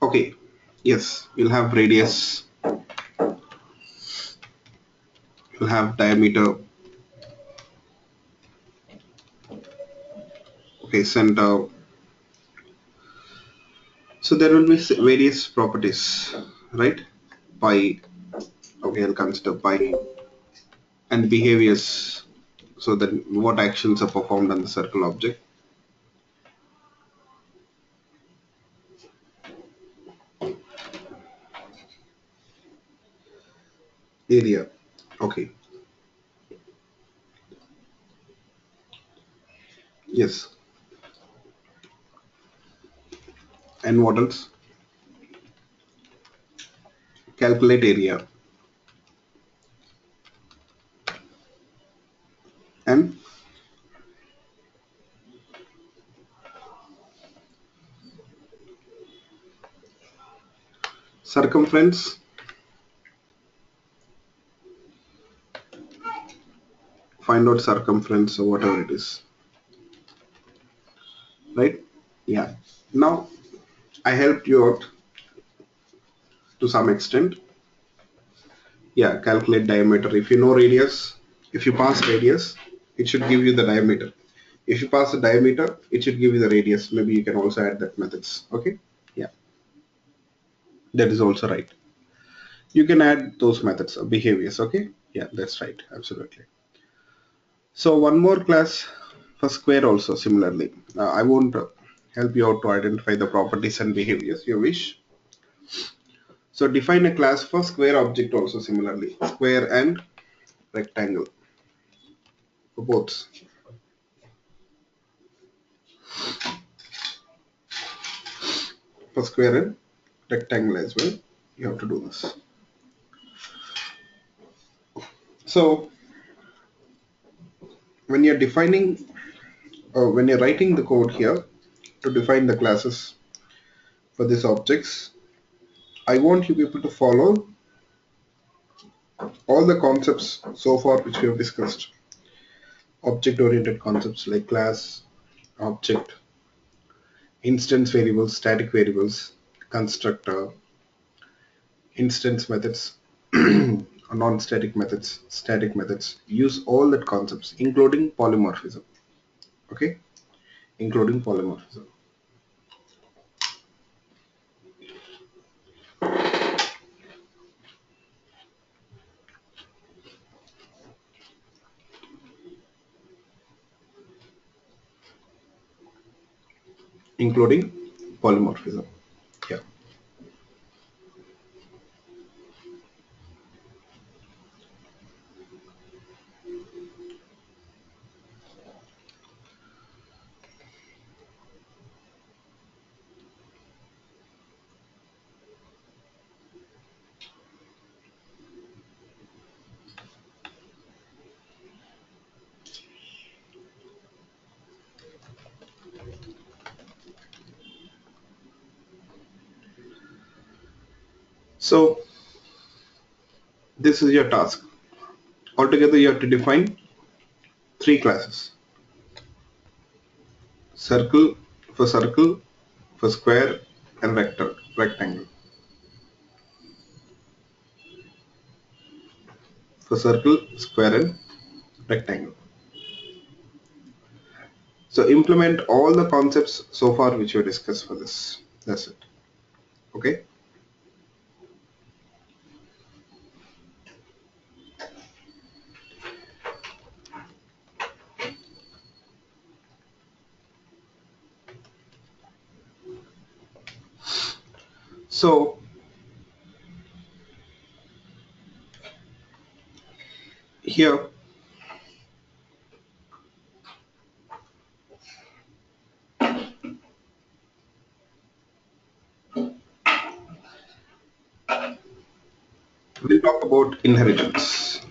Okay, yes, you'll have radius, you'll have diameter, okay, center. So there will be various properties, right? Pi, okay, I'll consider pi, and behaviors. So then what actions are performed on the circle object? Area, okay, yes. And what else? Calculate area. And circumference, find out circumference or whatever it is, right? Yeah. Now I helped you out to some extent. Yeah, calculate diameter. If you know radius, if you pass radius, it should give you the diameter. If you pass the diameter, it should give you the radius. Maybe you can also add that methods. Okay. Yeah, that is also right. You can add those methods of behaviors. Okay. Yeah, that's right. Absolutely. So one more class for square also similarly. I won't help you out to identify the properties and behaviors you wish. So define a class for square object also similarly. Square and rectangle for both. For square and rectangle as well, you have to do this. So when you're defining or when you're writing the code here to define the classes for these objects, I want you people to follow all the concepts so far which we have discussed. Object oriented concepts like class, object, instance variables, static variables, constructor, instance methods, non-static methods, static methods. Use all that concepts including polymorphism. Okay, including polymorphism. including polymorphism. Yeah. So this is your task. Altogether, you have to define three classes: circle circle, for square, and rectangle. For circle, square, and rectangle. So implement all the concepts so far which we discussed for this. That's it. Okay. So here we'll talk about inheritance.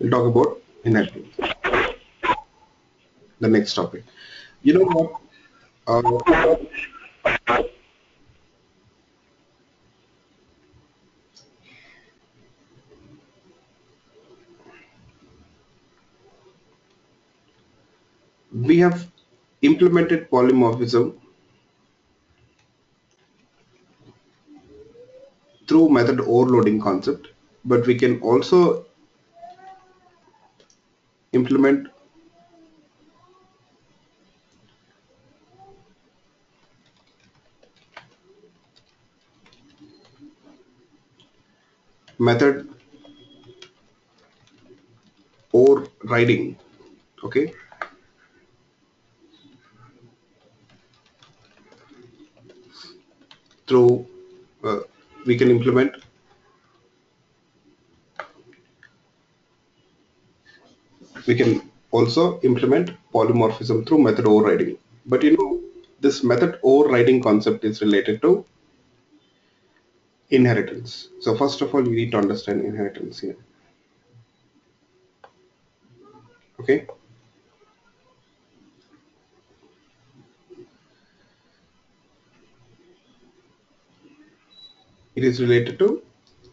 We'll talk about inheritance. The next topic. You know what? We have implemented polymorphism through method overloading concept, but we can also implement method overriding. Okay, through uh, we can implement we can also implement polymorphism through method overriding. But you know, this method overriding concept is related to inheritance. So first of all, you need to understand inheritance here. Okay, it is related to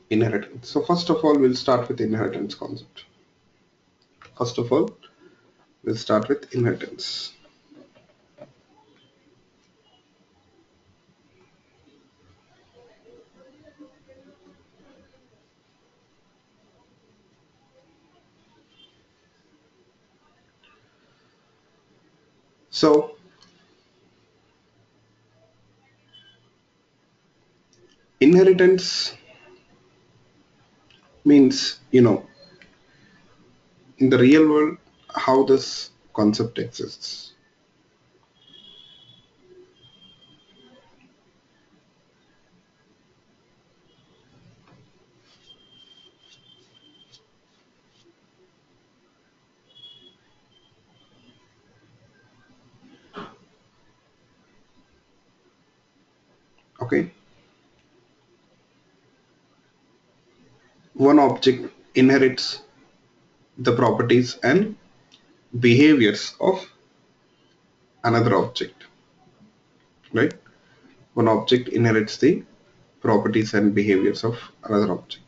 inheritance. So first of all, we'll start with inheritance concept. First of all, we'll start with inheritance. So inheritance means, you know, in the real world, how this concept exists. Okay, one object inherits the properties and behaviors of another object, right? One object inherits the properties and behaviors of another object.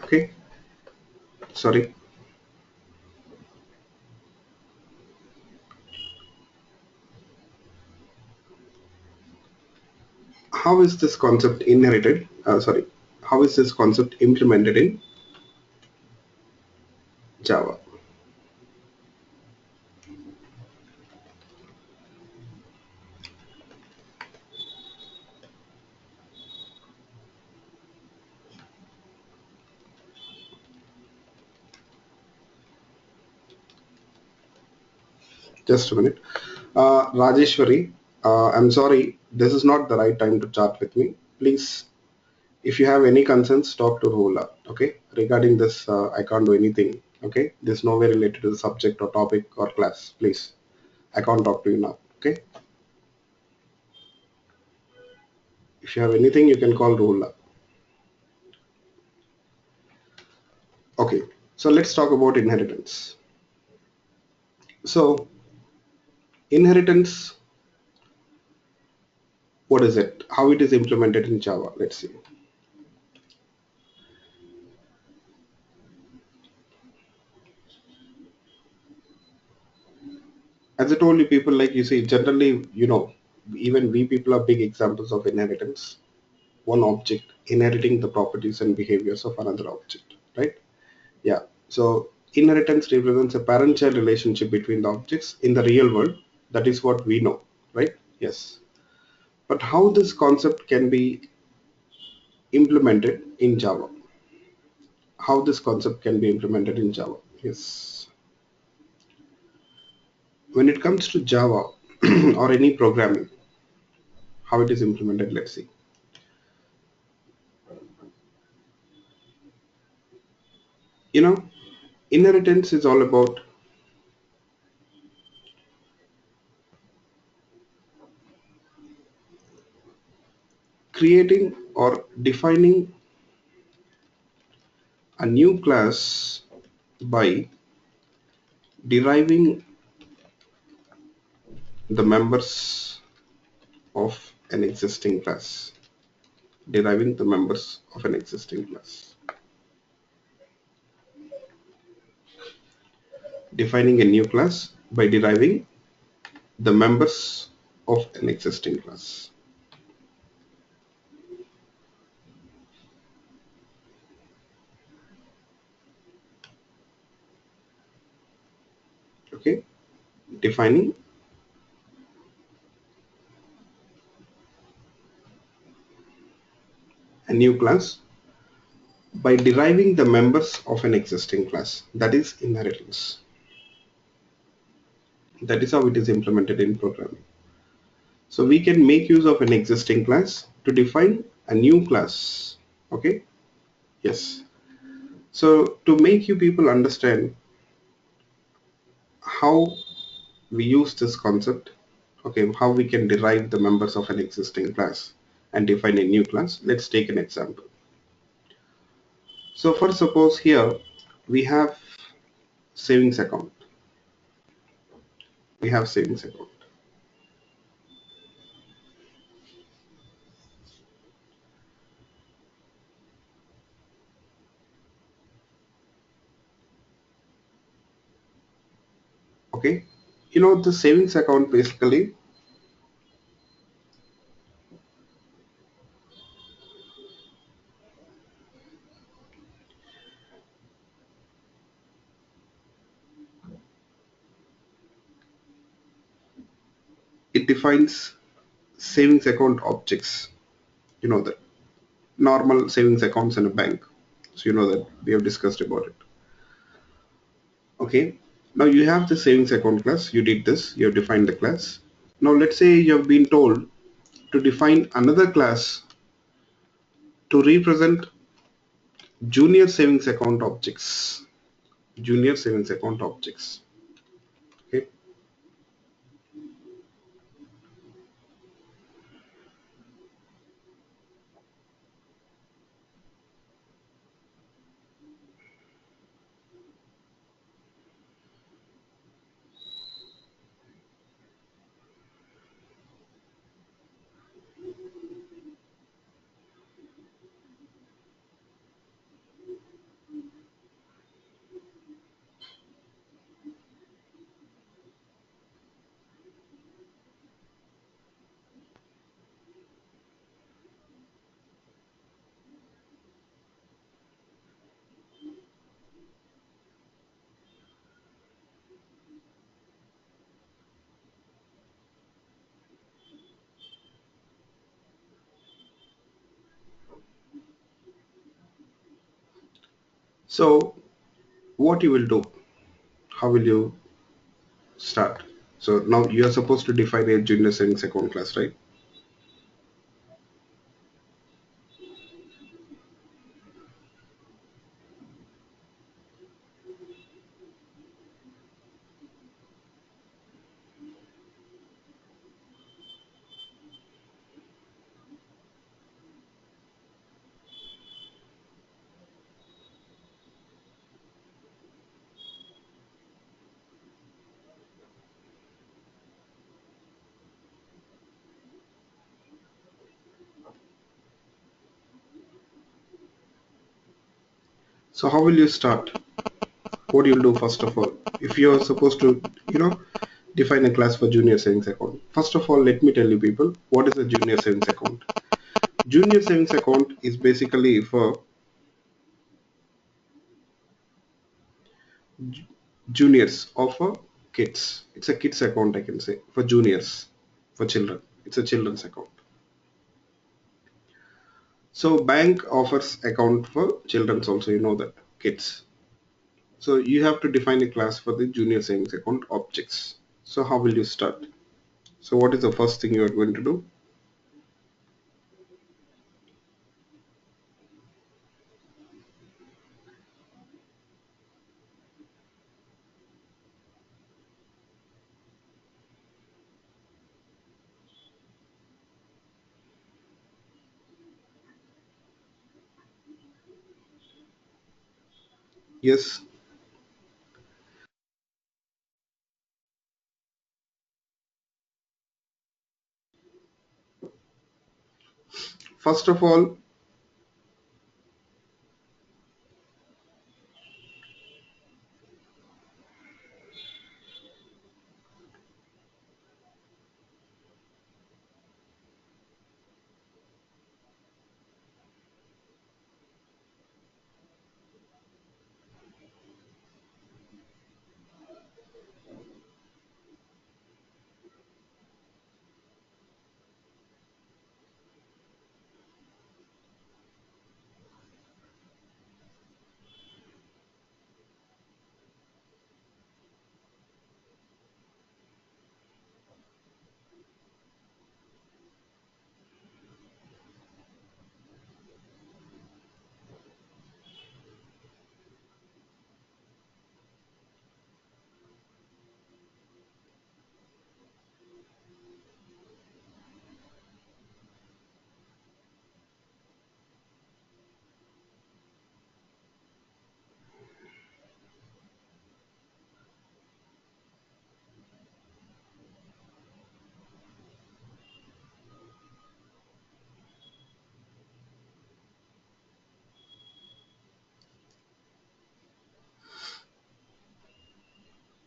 Okay, sorry. How is this concept inherited? Sorry, how is this concept implemented in Java? Just a minute. Rajeshwari, I'm sorry, this is not the right time to chat with me. Please, if you have any concerns, talk to Rola. Okay, regarding this, I can't do anything. Okay, this nowhere related to the subject or topic or class. Please, I can't talk to you now. Okay, if you have anything, you can call Rola. Okay, so let's talk about inheritance. So, inheritance, what is it? How it is implemented in Java? Let's see. As I told you, people, like you see, generally, even we people are big examples of inheritance. One object inheriting the properties and behaviors of another object, right? Yeah. So inheritance represents a parent-child relationship between the objects in the real world. That is what we know, right? Yes. But how this concept can be implemented in Java? How this concept can be implemented in Java? Yes. When it comes to Java or any programming, how it is implemented, let's see. You know, inheritance is all about creating or defining a new class by deriving the members of an existing class. Deriving the members of an existing class. Defining a new class by deriving the members of an existing class. Okay, defining a new class by deriving the members of an existing class. That is inheritance. That is how it is implemented in programming. So we can make use of an existing class to define a new class. Okay, yes. So to make you people understand how we use this concept, okay, how we can derive the members of an existing class and define a new class, let's take an example. So for suppose here we have savings account. We have savings account. Okay, the savings account basically it defines savings account objects. The normal savings accounts in a bank. So that we have discussed about it. Okay, now you have the savings account class. You did this. You have defined the class. Now let's say you have been told to define another class to represent junior savings account objects. Junior savings account objects. Okay. So what you will do, how will you start? So now you are supposed to define a junior savings account class, right? So how will you start? What you'll do first of all, if you're supposed to, define a class for junior savings account. First of all, let me tell you people, what is a junior savings account? Junior savings account is basically for juniors or for kids. It's a kids account, I can say, for juniors, for children. It's a children's account. So bank offers account for children's also, you know that, kids. So you have to define a class for the junior savings account objects. So how will you start? So what is the first thing you are going to do? Yes. First of all,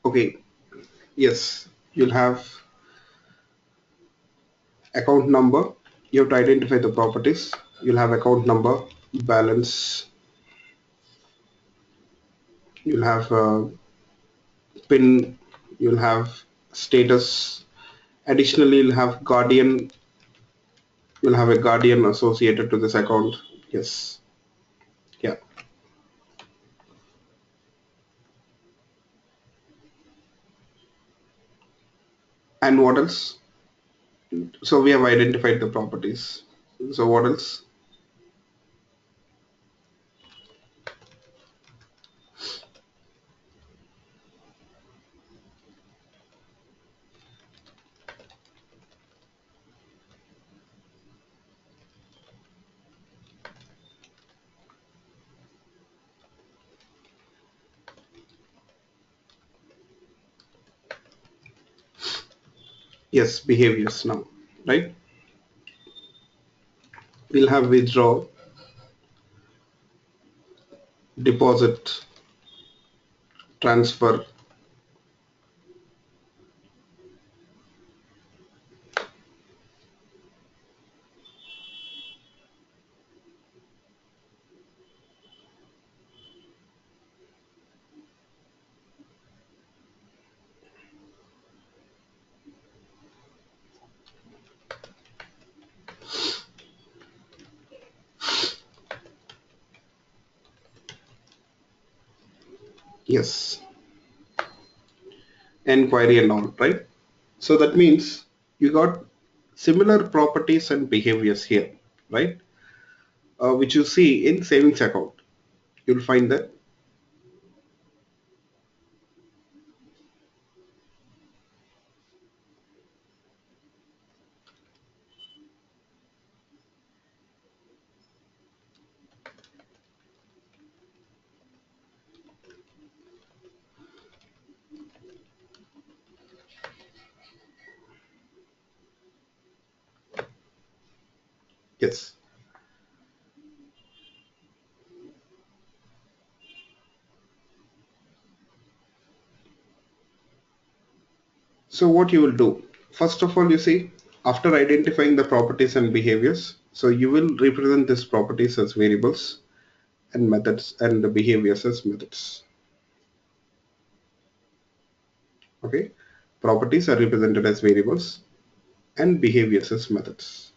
okay, yes, you'll have account number. You have to identify the properties. You'll have account number, balance. You'll have PIN. You'll have status. Additionally, you'll have guardian. You'll have a guardian associated to this account. Yes. Yeah. And what else? So we have identified the properties. So what else? Yes, behaviors now, right? We'll have withdraw, deposit, transfer. Yes, enquiry and all, right? So that means you got similar properties and behaviors here, right? Which you see in savings account. You'll find that. Yes. So what you will do, first of all, you see, after identifying the properties and behaviors, so you will represent these properties as variables and methods and the behaviors as methods. Okay, properties are represented as variables and behaviors as methods.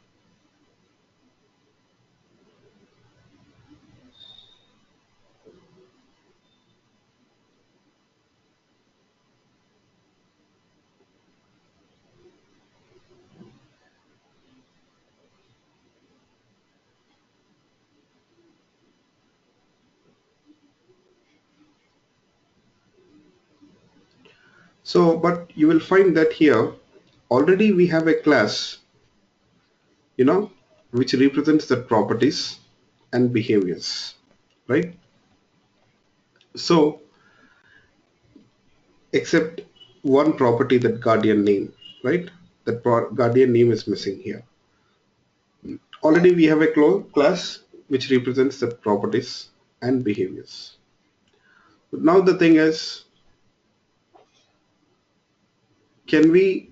So, but you will find that here already we have a class, you know, which represents the properties and behaviors, right? So, except one property, that guardian name, right? That guardian name is missing here. Already we have a class which represents the properties and behaviors. But now the thing is, can we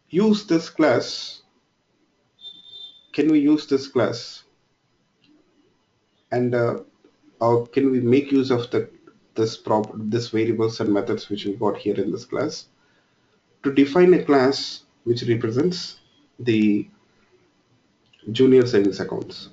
use this class? Can we use this class and or can we make use of this variables and methods which we got here in this class to define a class which represents the junior savings accounts?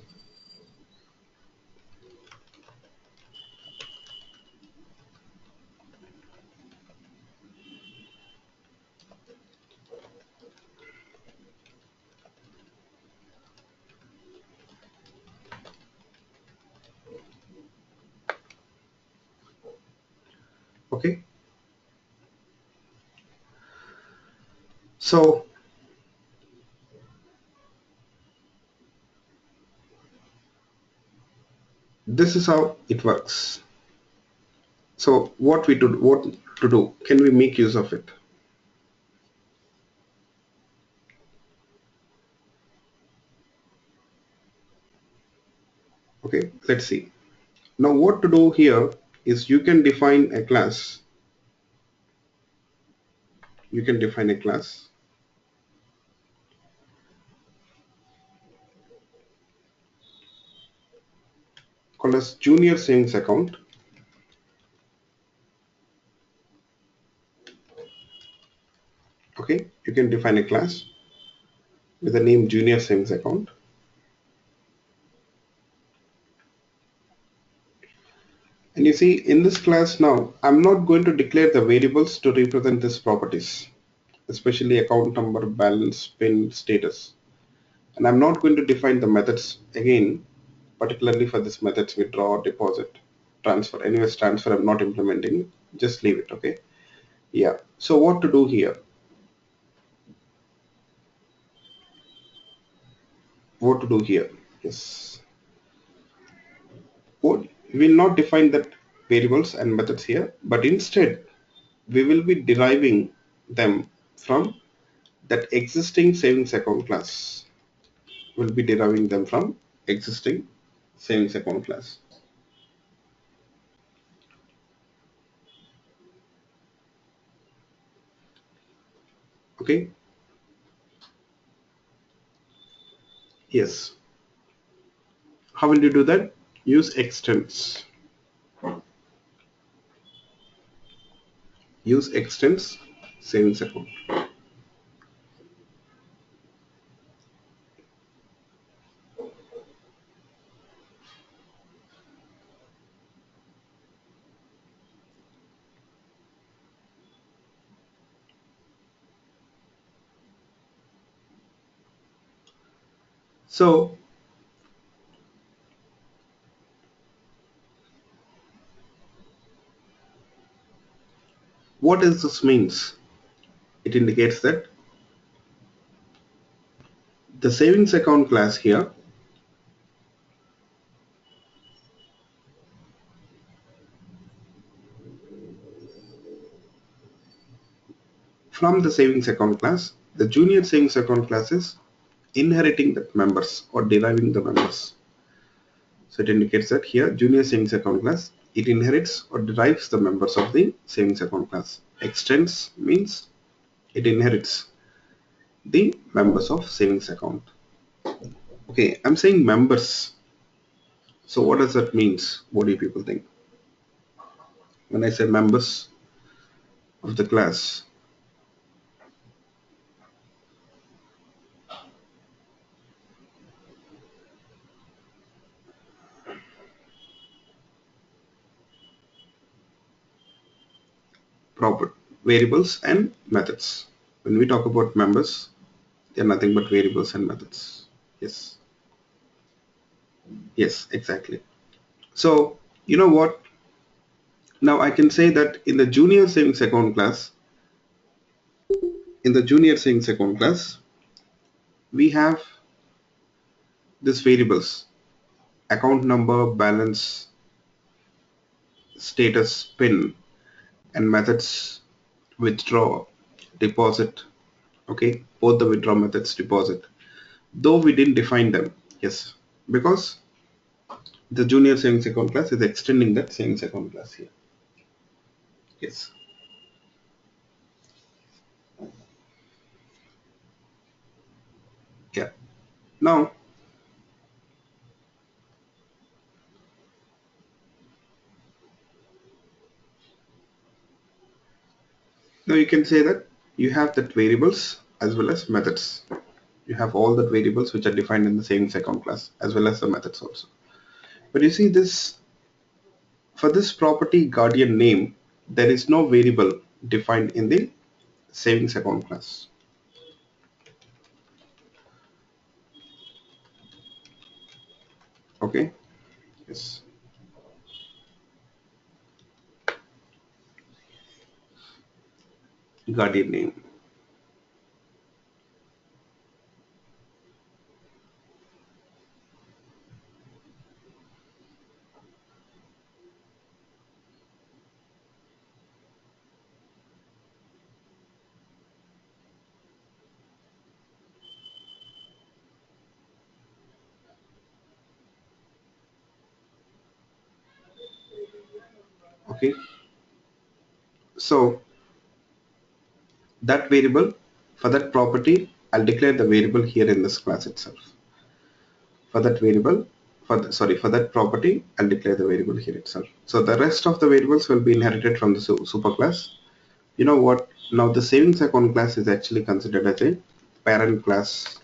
Okay, so this is how it works. So what to do? Can we make use of it? Okay, let's see. Now what to do here is you can define a class. You can define a class called as junior savings account. Okay, you can define a class with the name junior savings account. And you see in this class now, I'm not going to declare the variables to represent these properties, especially account number, balance, PIN, status. And I'm not going to define the methods again, particularly for this methods withdraw, deposit, transfer. Anyways, transfer I'm not implementing, just leave it, okay? Yeah, so what to do here? What to do here? Yes. What, we will not define that variables and methods here, but instead we will be deriving them from that existing savings account class. We'll be deriving them from existing savings account class. Okay. Yes. How will you do that? Use extends. Use extends savings account. So what does this means? It indicates that the savings account class here from the savings account class, the junior savings account class is inheriting the members or deriving the members. So it indicates that here junior savings account class, it inherits or derives the members of the savings account class. Extends means it inherits the members of savings account. Okay, I'm saying members. So what does that means? What do you people think? When I say members of the class, proper variables and methods. When we talk about members, they are nothing but variables and methods. Yes. Yes, exactly. So you know what? Now I can say that in the junior savings account class, we have these variables: account number, balance, status, PIN, and methods: withdraw, deposit. Okay, both the withdraw methods, deposit. Though we didn't define them, yes, because the junior savings account class is extending that savings account class here. Yes. Yeah. Now Now you can say that you have that variables as well as methods. You have all the variables which are defined in the savings account class as well as the methods also. But you see this, for this property guardian name, there is no variable defined in the savings account class. Okay. Yes. Guardian name. Okay. So that variable, for that property, I'll declare the variable here in this class itself. For that variable, for that property, I'll declare the variable here itself. So the rest of the variables will be inherited from the superclass. You know what? Now the savings account class is actually considered as a parent class,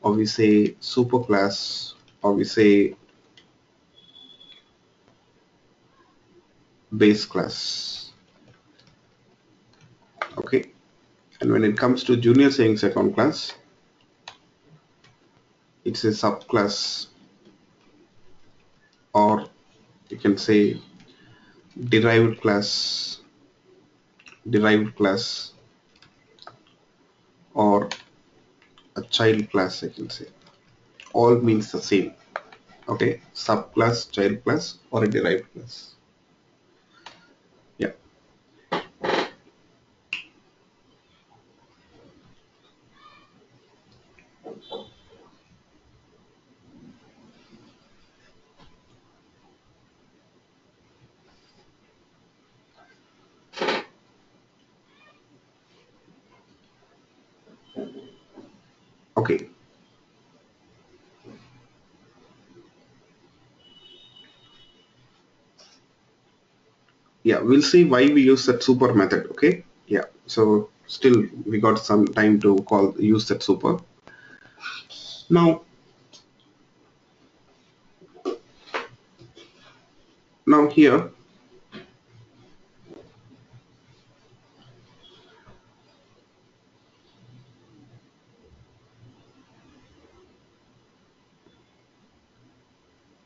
or we say superclass, or we say base class. Okay. And when it comes to junior savings account class, it's a subclass, or you can say derived class, or a child class, I can say. All means the same. Okay, subclass, child class, or a derived class. Yeah. Okay. Yeah, we'll see why we use that super method. Okay. Yeah, so still we got some time to use that super. Now here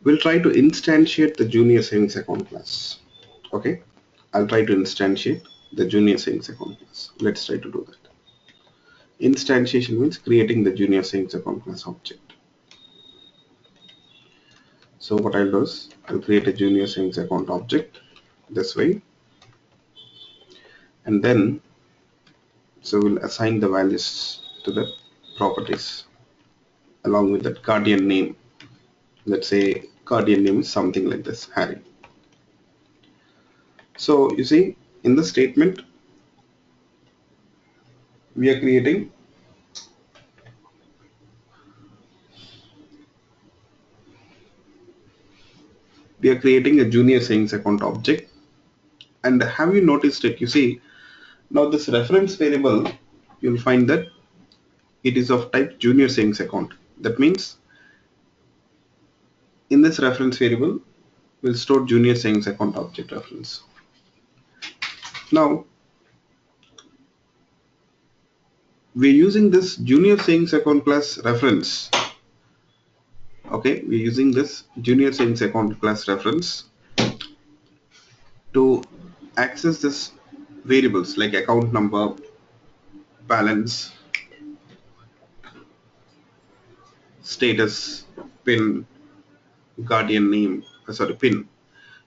we'll try to instantiate the junior savings account class. Okay, I'll try to instantiate the junior savings account class. Let's try to do that. Instantiation means creating the junior savings account class object. So what I'll do is I'll create a junior savings account object this way, and then so we'll assign the values to the properties along with that guardian name. Let's say guardian name is something like this, Harry. So you see in the statement we are creating a junior savings account object. And have you noticed it? You see now this reference variable, you'll find that it is of type junior savings account. That means in this reference variable we'll store junior savings account object reference. Now we're using this junior savings account class reference. Okay, we're using this junior savings account class reference to access this variables like account number, balance, status, pin, guardian name, pin.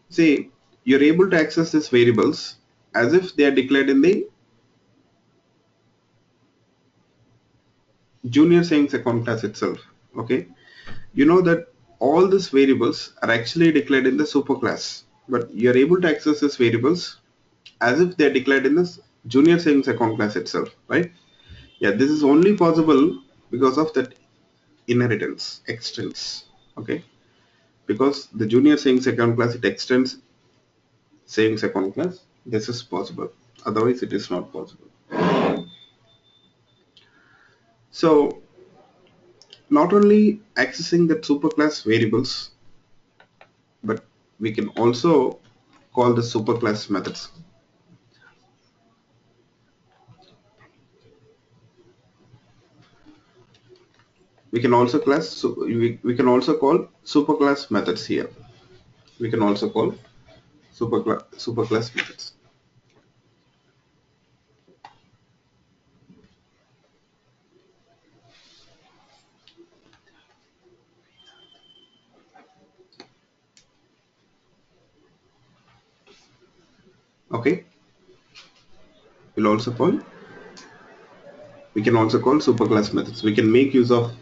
See, you're able to access these variables as if they are declared in the junior savings account class itself. Okay, you know that all these variables are actually declared in the superclass, but you're able to access these variables as if they're declared in this junior savings account class itself, right? Yeah, this is only possible because of that inheritance extends. Okay, because the junior savings account class, it extends savings account class, this is possible, otherwise it is not possible. So not only accessing the superclass variables, but we can also call the superclass methods. We can also we can also call superclass methods here. We can also call superclass methods. Okay, we'll also call we can also call superclass methods. We can make use of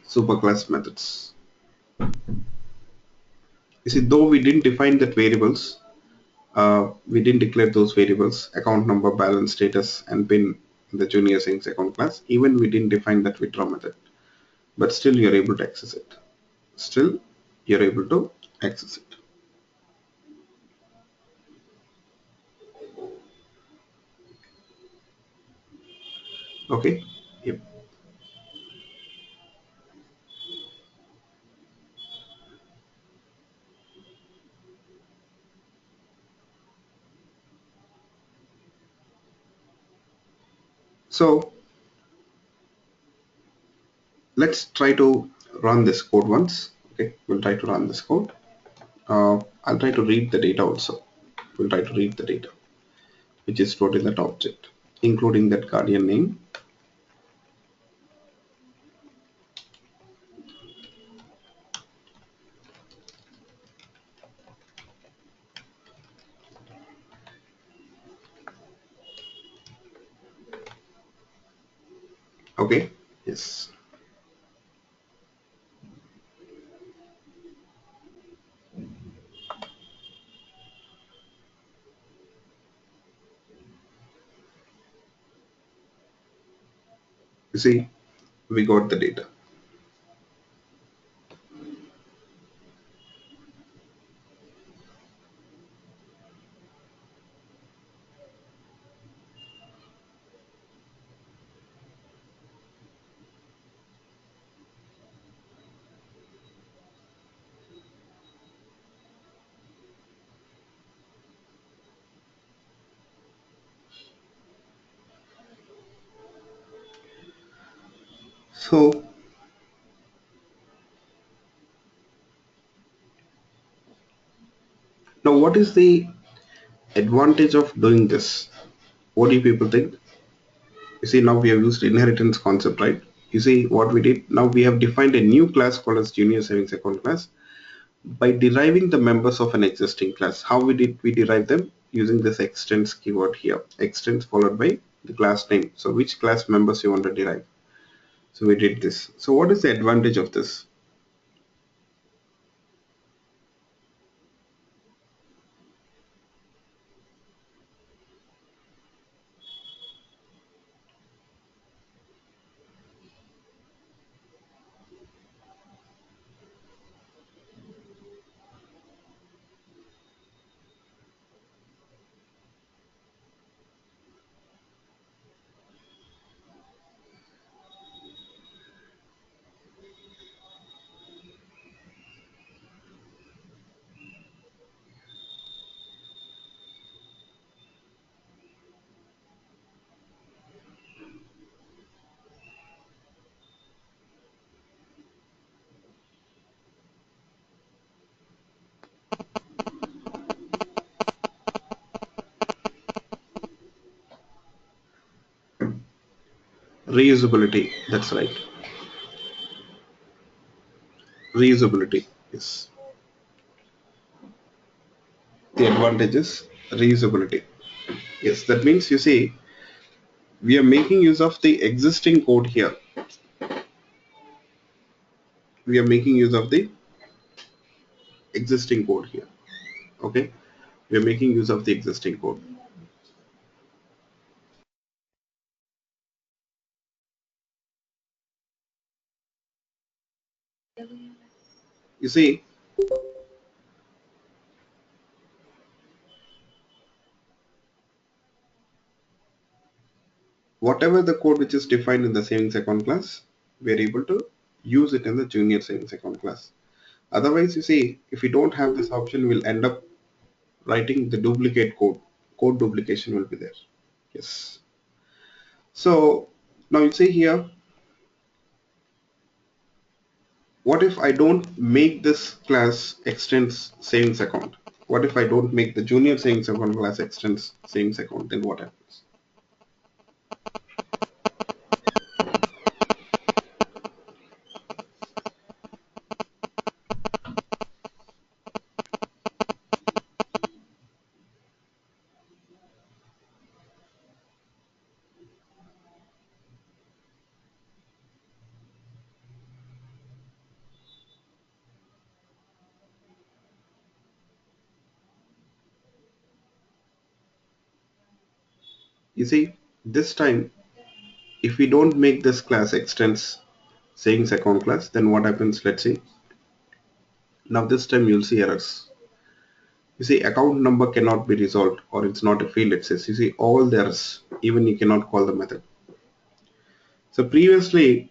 superclass methods. You see, though we didn't define that variables, we didn't declare those variables, account number, balance, status, and pin in the junior savings account class. Even we didn't define that withdraw method, but still you're able to access it. Still, you're able to access it. Okay. Yep. So let's try to run this code once. Okay, we'll try to run this code. I'll try to read the data also. We'll try to read the data which is stored in that object, including that guardian name. Okay, yes. You see, we got the data. So now what is the advantage of doing this? What do you people think? You see, now we have used inheritance concept, right? You see what we did? Now we have defined a new class called as junior savings account class by deriving the members of an existing class. How we derive them? Using this extends keyword here. Extends followed by the class name. So which class members you want to derive? So we did this. So what is the advantage of this? Reusability. That's right. Reusability. Yes. The advantage is reusability. Yes, that means you see we are making use of the existing code here. We are making use of the existing code here. Okay, we are making use of the existing code. You see, whatever the code which is defined in the savings account class, we are able to use it in the junior savings account class. Otherwise, you see, if we don't have this option, we'll end up writing the duplicate code. Code duplication will be there. Yes. So now you see here, what if I don't make this class extends savings account? What if I don't make the junior savings account class extends savings account? Then what happens? You see, this time, if we don't make this class extends savings account class, then what happens? Let's see. Now this time you'll see errors. You see, account number cannot be resolved, or it's not a field, it says. You see, all the errors, even you cannot call the method. So previously,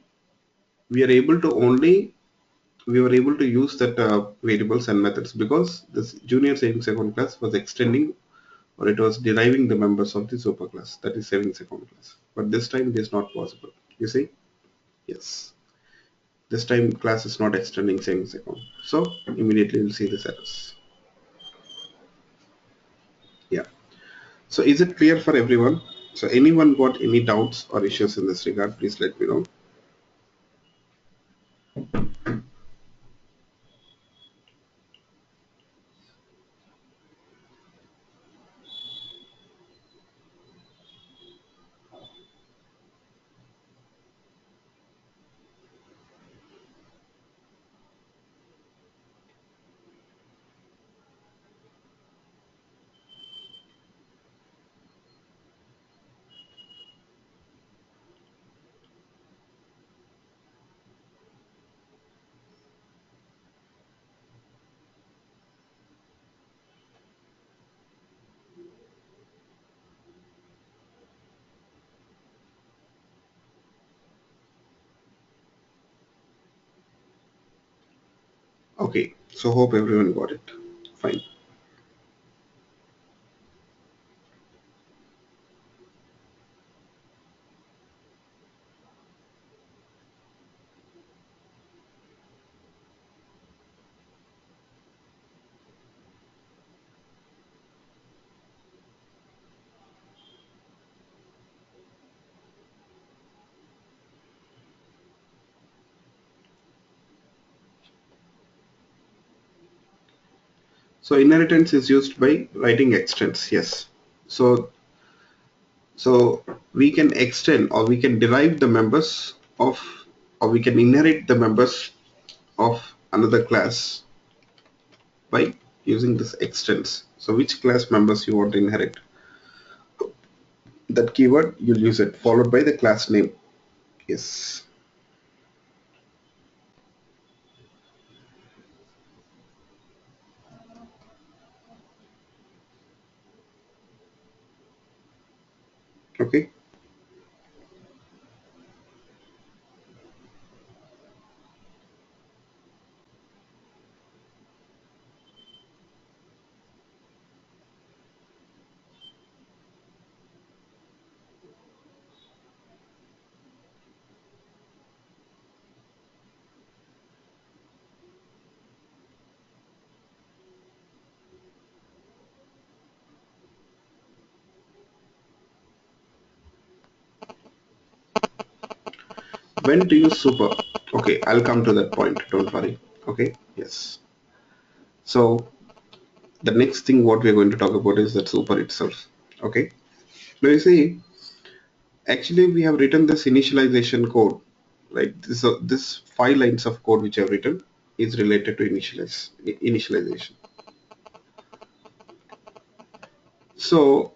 we are able to only we were able to use that variables and methods because this junior savings account class was extending or it was deriving the members of the superclass, that is savings account class. But this time it is not possible. You see? Yes. This time class is not extending savings account. So immediately you'll see this errors. Yeah. So is it clear for everyone? So anyone got any doubts or issues in this regard, please let me know. Okay. So hope everyone got it. Fine. So inheritance is used by writing extents. Yes. So we can extend, or we can derive the members of, or we can inherit the members of another class by using this extents. So which class members you want to inherit, that keyword you'll use it followed by the class name. Yes. Okay. When to use super? Okay, I'll come to that point, don't worry. Okay. Yes. So the next thing what we're going to talk about is that super itself. Okay. Now you see, actually we have written this initialization code, right? This 5 lines of code which I've written is related to initialization. So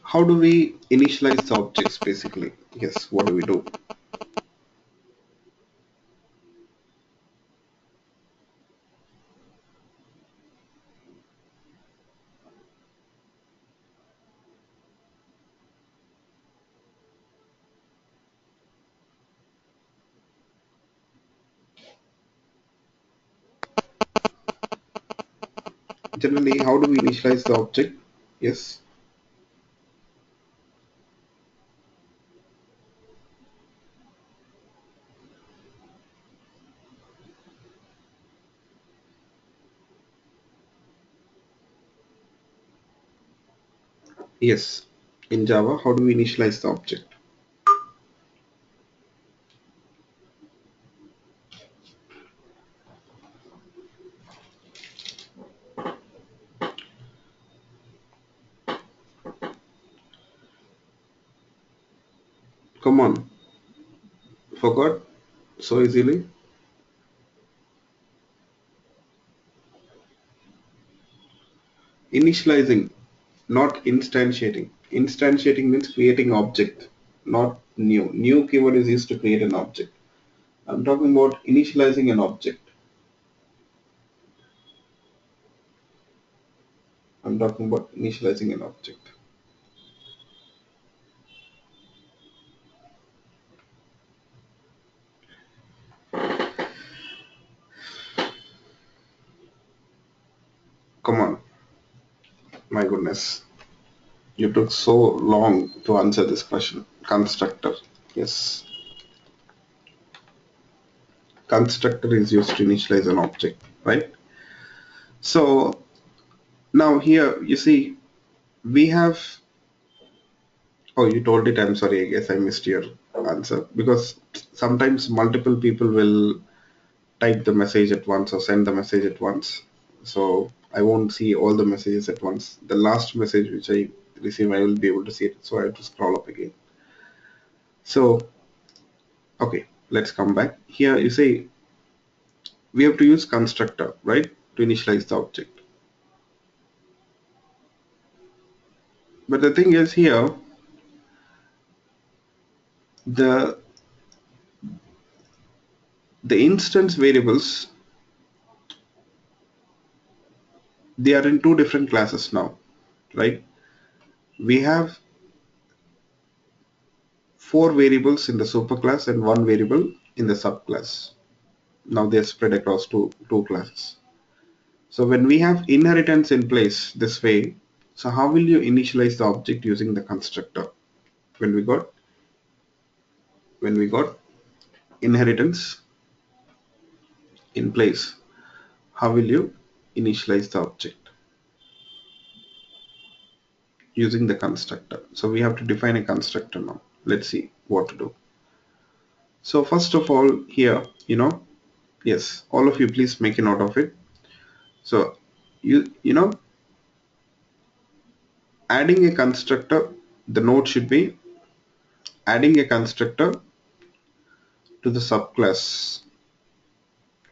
how do we initialize the objects basically? Yes, what do we do? Generally, how do we initialize the object? Yes. Yes. In Java, how do we initialize the object? Come on, forgot so easily? Initializing, not instantiating. Instantiating means creating object, not new. New keyword is used to create an object. I'm talking about initializing an object. I'm talking about initializing an object. Come on, my goodness. You took so long to answer this question. Constructor. Yes. Constructor is used to initialize an object, right? So now here you see we have, oh, you told it. I'm sorry. I guess I missed your answer because sometimes multiple people will type the message at once or send the message at once. So I won't see all the messages at once. The last message which I receive, I will be able to see it. So I have to scroll up again. So, okay, let's come back. Here you say we have to use constructor, right, to initialize the object. But the thing is here, the instance variables, they are in two different classes now, right? We have 4 variables in the superclass and 1 variable in the subclass. Now they're spread across two classes. So when we have inheritance in place this way, so how will you initialize the object using the constructor? When we got inheritance, in place, how will you initialize the object? Using the constructor. So we have to define a constructor now. Let's see what to do. So first of all here, yes, all of you please make a note of it. So adding a constructor, the note should be adding a constructor to the subclass.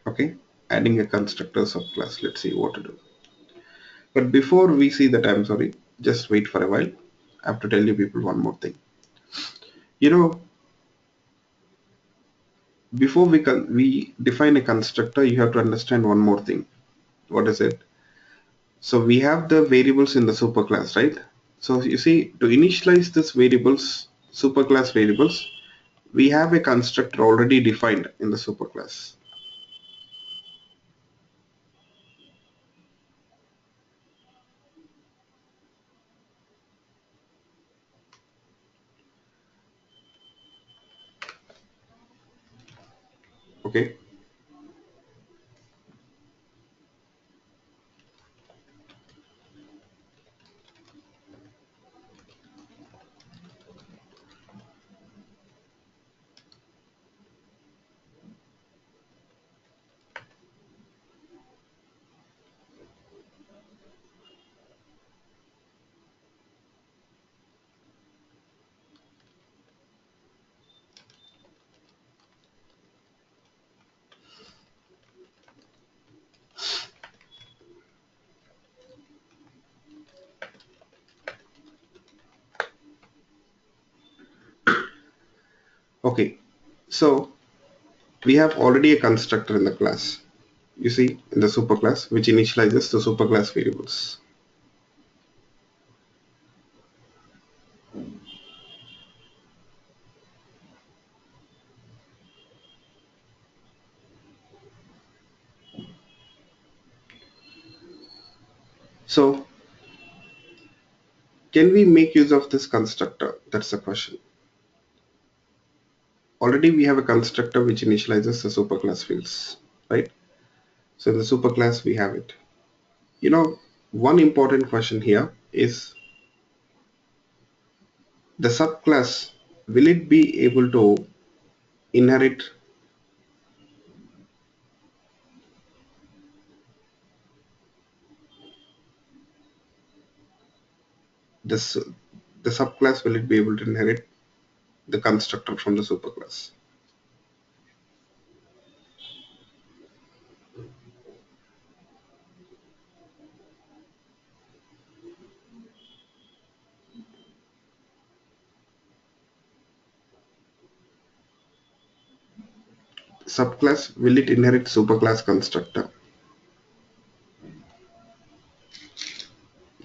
Okay, adding a constructor subclass. Let's see what to do. But before we see that, I'm sorry, just wait for a while. I have to tell you people one more thing. Before we define a constructor, you have to understand one more thing. What is it? So we have the variables in the superclass, right? So you see, to initialize this variables, superclass variables, we have a constructor already defined in the superclass. Okay. Okay. So we have already a constructor in the class. You see, in the superclass, which initializes the superclass variables. So can we make use of this constructor? That's the question. Already we have a constructor which initializes the superclass fields, right? So in the superclass we have it. One important question here is the subclass, will it be able to inherit this, the subclass, will it be able to inherit the constructor from the superclass? Subclass, will it inherit superclass constructor?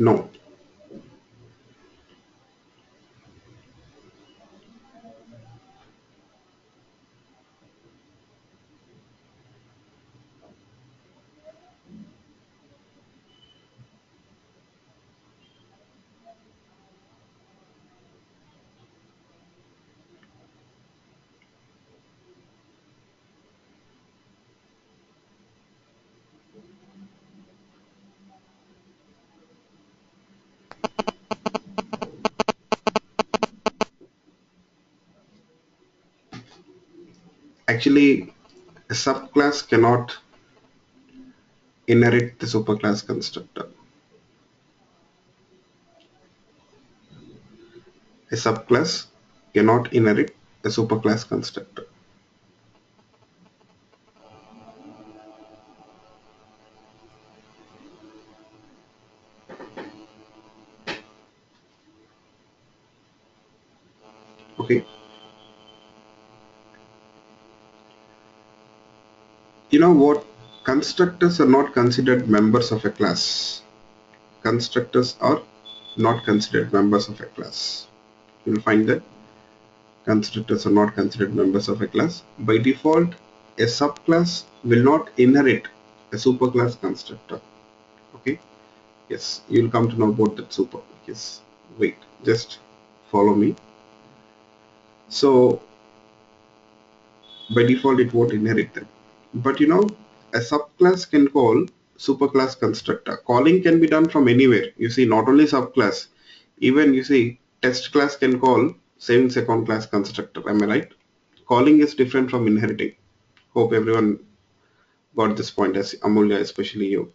No. Actually, a subclass cannot inherit the superclass constructor. A subclass cannot inherit a superclass constructor. Okay. You know what? Constructors are not considered members of a class. Constructors are not considered members of a class. You will find that constructors are not considered members of a class. By default, a subclass will not inherit a superclass constructor. Okay. Yes, you will come to know about that super. Yes. Wait, just follow me. So by default, it won't inherit them. But a a subclass can call superclass constructor. Calling can be done from anywhere. You see, not only subclass, even you see test class can call savings account class constructor. Am I right? Calling is different from inheriting. Hope everyone got this point, as Amulya, especially you.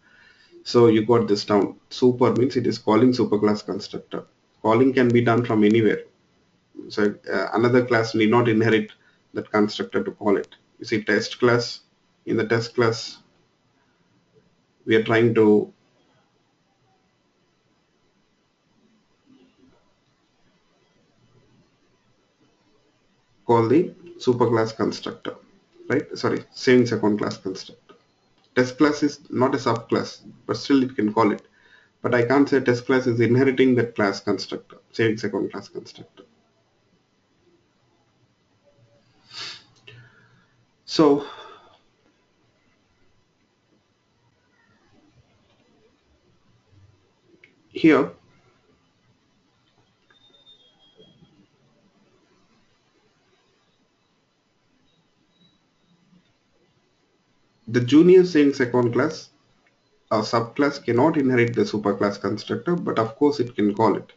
So you got this down. Super means it is calling superclass constructor. Calling can be done from anywhere. So another class need not inherit that constructor to call it. You see, test class, in the test class we are trying to call the superclass constructor, right? Sorry, savings account class constructor. Test class is not a subclass, but still it can call it. But I can't say test class is inheriting that class constructor, savings account class constructor. So here the junior savings account class, a subclass, cannot inherit the superclass constructor, but of course it can call it.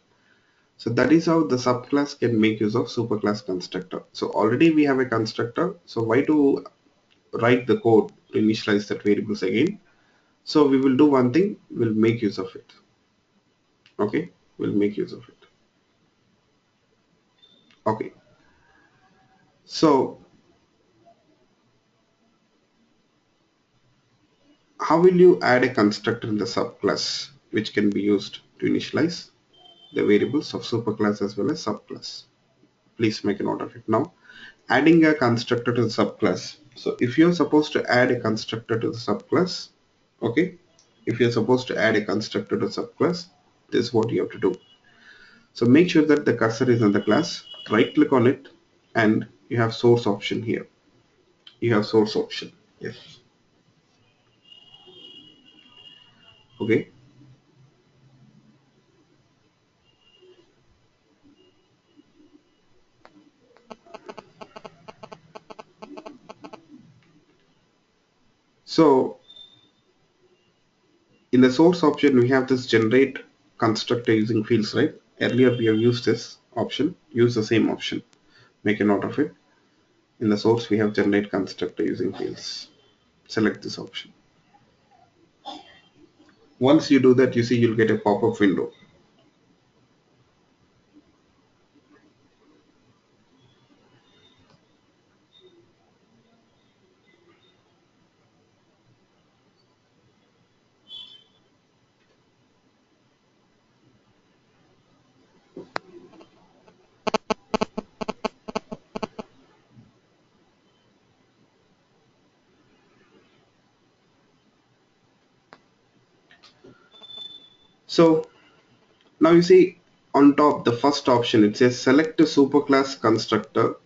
So that is how the subclass can make use of superclass constructor. So already we have a constructor. So why to write the code to initialize that variables again? So we will do one thing, we'll make use of it. Okay, we'll make use of it. Okay. So how will you add a constructor in the subclass which can be used to initialize the variables of superclass as well as subclass? Please make a note of it now. Adding a constructor to the subclass. So if you're supposed to add a constructor to the subclass, okay, if you're supposed to add a constructor to the subclass, this is what you have to do. So make sure that the cursor is on the class, right click on it, and you have source option here. You have source option. Yes. Okay. So in the source option, we have this generate constructor using fields, right? Earlier we have used this option. Use the same option. Make a note of it. In the source, we have generate constructor using fields. Select this option. Once you do that, you see you'll get a pop-up window. So now you see on top, the first option, it says select a superclass constructor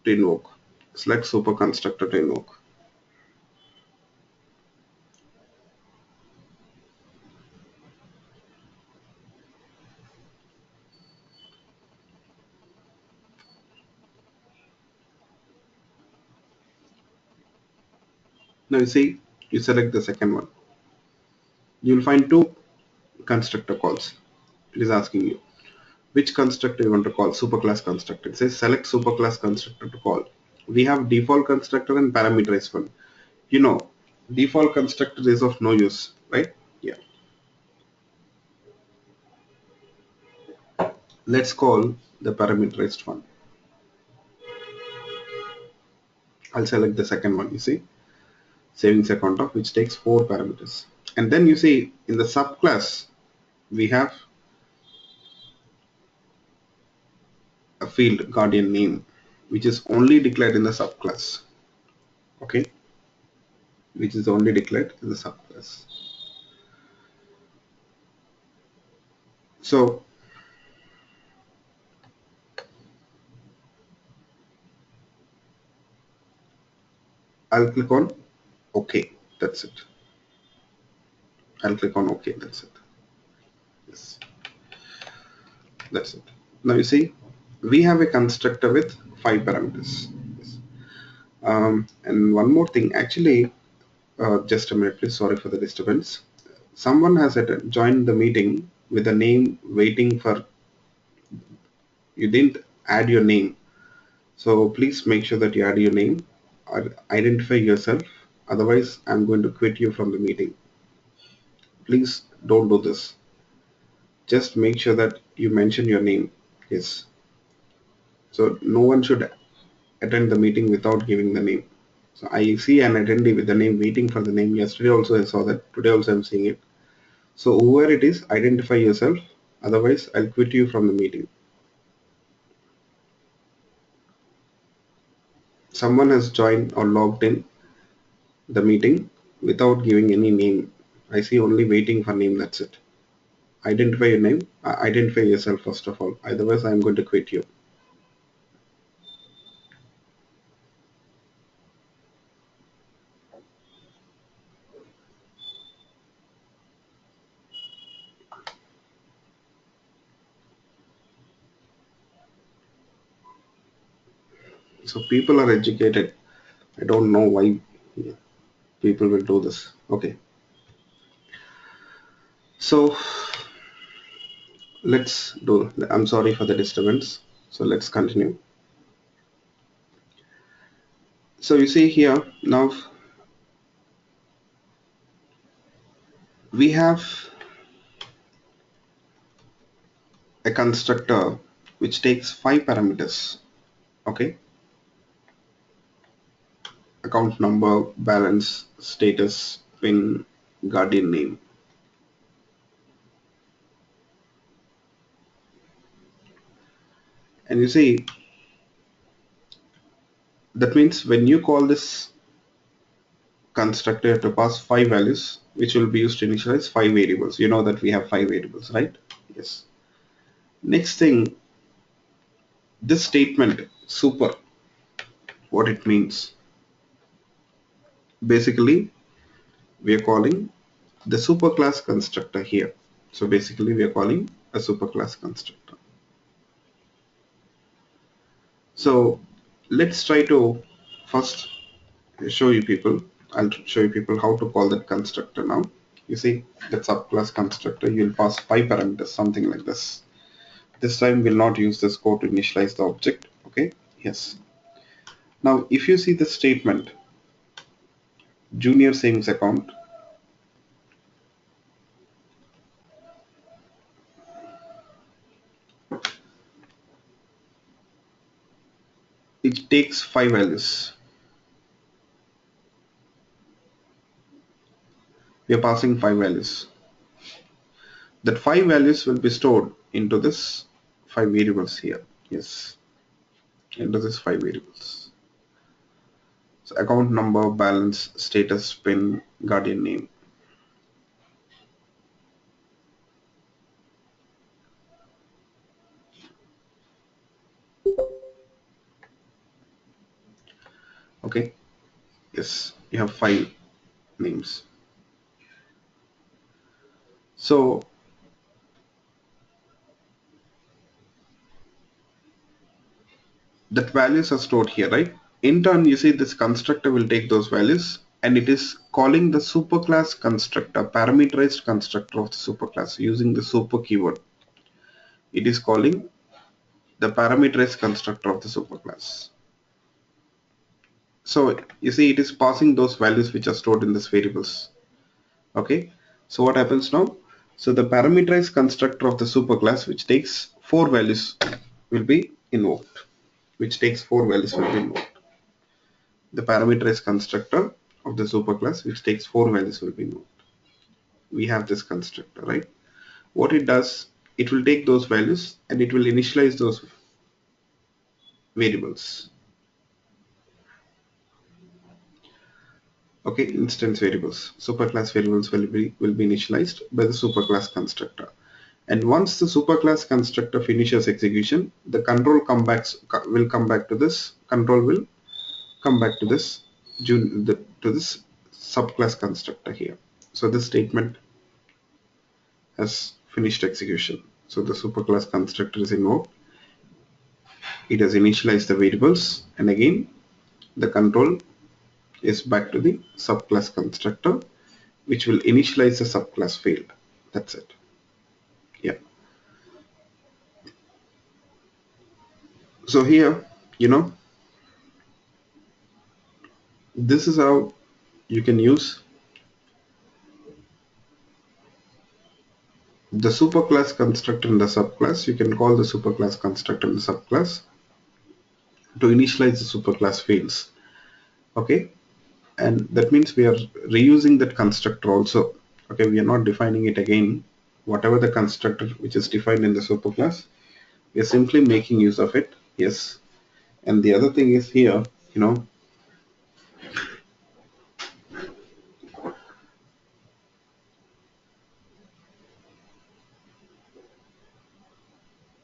to invoke. Select super constructor to invoke. Now you see, you select the second one. You'll find two constructor calls. It is asking you which constructor you want to call. Superclass constructor. It says select superclass constructor to call. We have default constructor and parameterized one. You know, default constructor is of no use, right? Yeah. Let's call the parameterized one. I'll select the second one. You see, savings account of which takes 4 parameters. And then you see in the subclass we have a field guardian name which is only declared in the subclass. Okay, which is only declared in the subclass. So I'll click on OK. That's it. I'll click on OK. That's it. Yes, that's it. Now you see we have a constructor with 5 parameters. Yes. And one more thing, actually, Just a minute, please. Sorry for the disturbance. Someone has joined the meeting with a name waiting for, you didn't add your name. So please make sure that you add your name or identify yourself. Otherwise, I'm going to quit you from the meeting. Please don't do this. Just make sure that you mention your name. Yes. So no one should attend the meeting without giving the name. So I see an attendee with the name waiting for the name. Yesterday also I saw that. Today also I'm seeing it. So whoever it is, identify yourself. Otherwise, I'll quit you from the meeting. Someone has joined or logged in the meeting without giving any name. I see only waiting for name. That's it. Identify your name. Identify yourself first of all. Otherwise, I'm going to quit you. So people are educated. I don't know why people will do this. Okay. So let's do, I'm sorry for the disturbance. So let's continue. So you see here, now we have a constructor which takes 5 parameters. Okay. Account number, balance, status, PIN, guardian name. And you see, that means when you call this constructor, you have to pass 5 values, which will be used to initialize 5 variables. You know that we have 5 variables, right? Yes. Next thing, this statement, super, what it means. Basically, we are calling the superclass constructor here. So basically, we are calling a superclass constructor. So let's try to first show you people. I'll show you people how to call that constructor now. You see that subclass constructor, you'll pass 5 parameters, something like this. This time we'll not use this code to initialize the object. Okay, yes. Now if you see the statement, junior savings account, it takes 5 values. We are passing 5 values. That 5 values will be stored into this 5 variables here. Yes, into this 5 variables. So account number, balance, status, PIN, guardian name. Okay, yes, you have 5 names. So that values are stored here, right? In turn, you see this constructor will take those values and it is calling the superclass constructor, parameterized constructor of the superclass using the super keyword. It is calling the parameterized constructor of the superclass. So you see it is passing those values which are stored in these variables. Okay, so what happens now? So the parameterized constructor of the superclass which takes 4 values will be invoked. Which takes 4 values will be invoked. The parameterized constructor of the superclass which takes 4 values will be invoked. We have this constructor, right? What it does, it will take those values and it will initialize those variables. Okay, instance variables. Superclass variables will be initialized by the superclass constructor. And once the superclass constructor finishes execution, the control will come back to this. Control will come back to this subclass constructor here. So this statement has finished execution. So the superclass constructor is invoked. It has initialized the variables, and again the control is back to the subclass constructor, which will initialize the subclass field. That's it. Yeah. So here, this is how you can use the superclass constructor in the subclass. You can call the superclass constructor in the subclass to initialize the superclass fields. Okay, and that means we are reusing that constructor also. Okay, we are not defining it again. Whatever the constructor which is defined in the superclass, we are simply making use of it. Yes, and the other thing is here,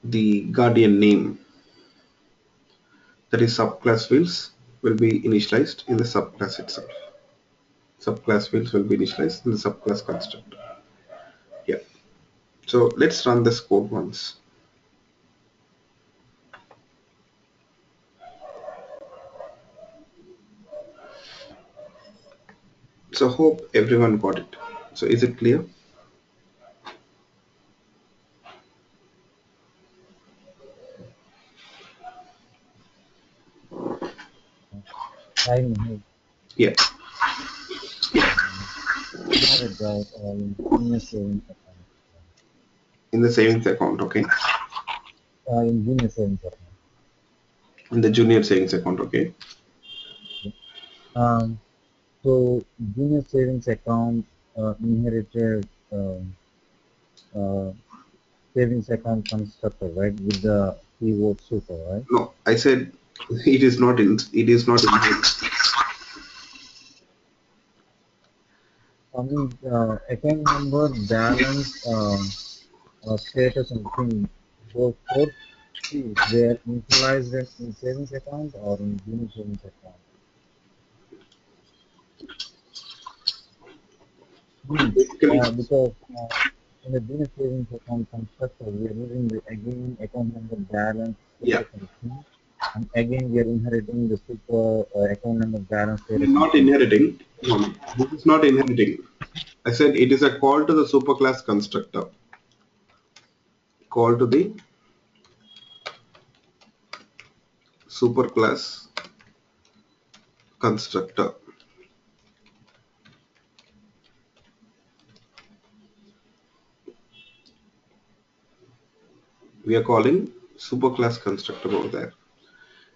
the guardian name, that is subclass fields, will be initialized in the subclass itself. Subclass fields will be initialized in the subclass constructor. Yeah. So let's run this code once. So hope everyone got it. So is it clear? Yeah. In the savings account, okay. In junior savings account. In the junior savings account, okay. So junior savings account inherited savings account constructor, right, with the keyword super, right? No, I said it is not in. It is not in. I mean, account number, balance, status, and PIN. Those four fields, they are initialized in savings account or in junior savings account. Basically, Because in the junior savings account constructor, we are using the again account number, balance, yeah. status, and PIN. And again, we are inheriting the super account number, balance, status, and Not PIN. inheriting. No, this is not inheriting. I said it is a call to the superclass constructor. Call to the superclass constructor. We are calling superclass constructor over there.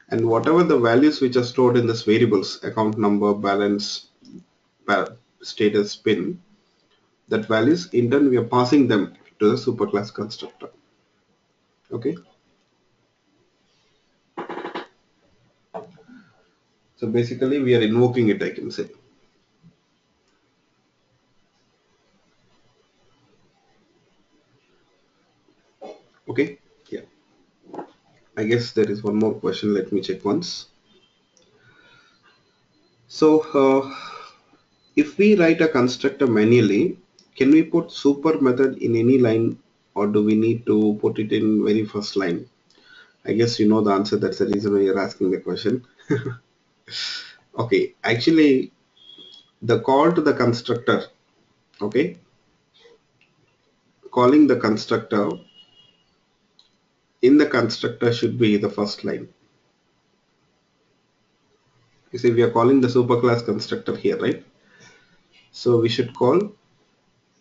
And whatever the values which are stored in this variables, account number, balance, status, PIN, that values in turn we are passing them to the superclass constructor. Okay. So basically we are invoking it, I can say. Okay. Yeah. I guess there is one more question. Let me check once. So if we write a constructor manually, can we put super method in any line, or do we need to put it in very first line? I guess you know the answer. That's the reason why you're asking the question. Okay, actually the call to the constructor, okay, calling the constructor in the constructor should be the first line. You see, we are calling the superclass constructor here, right? So we should call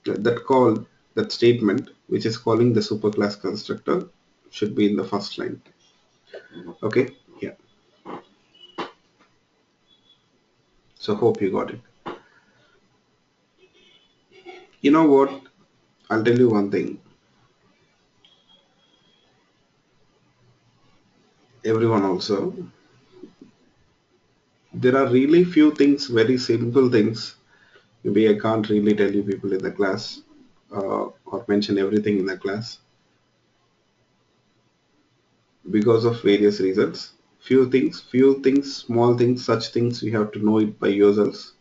that statement which is calling the superclass constructor should be in the first line. Okay, yeah. So hope you got it. You know what? I'll tell you one thing. Everyone also, there are really few things, very simple things. Maybe I can't really tell you people in the class or mention everything in the class because of various reasons. Few things, small things, such things you have to know it by yourselves.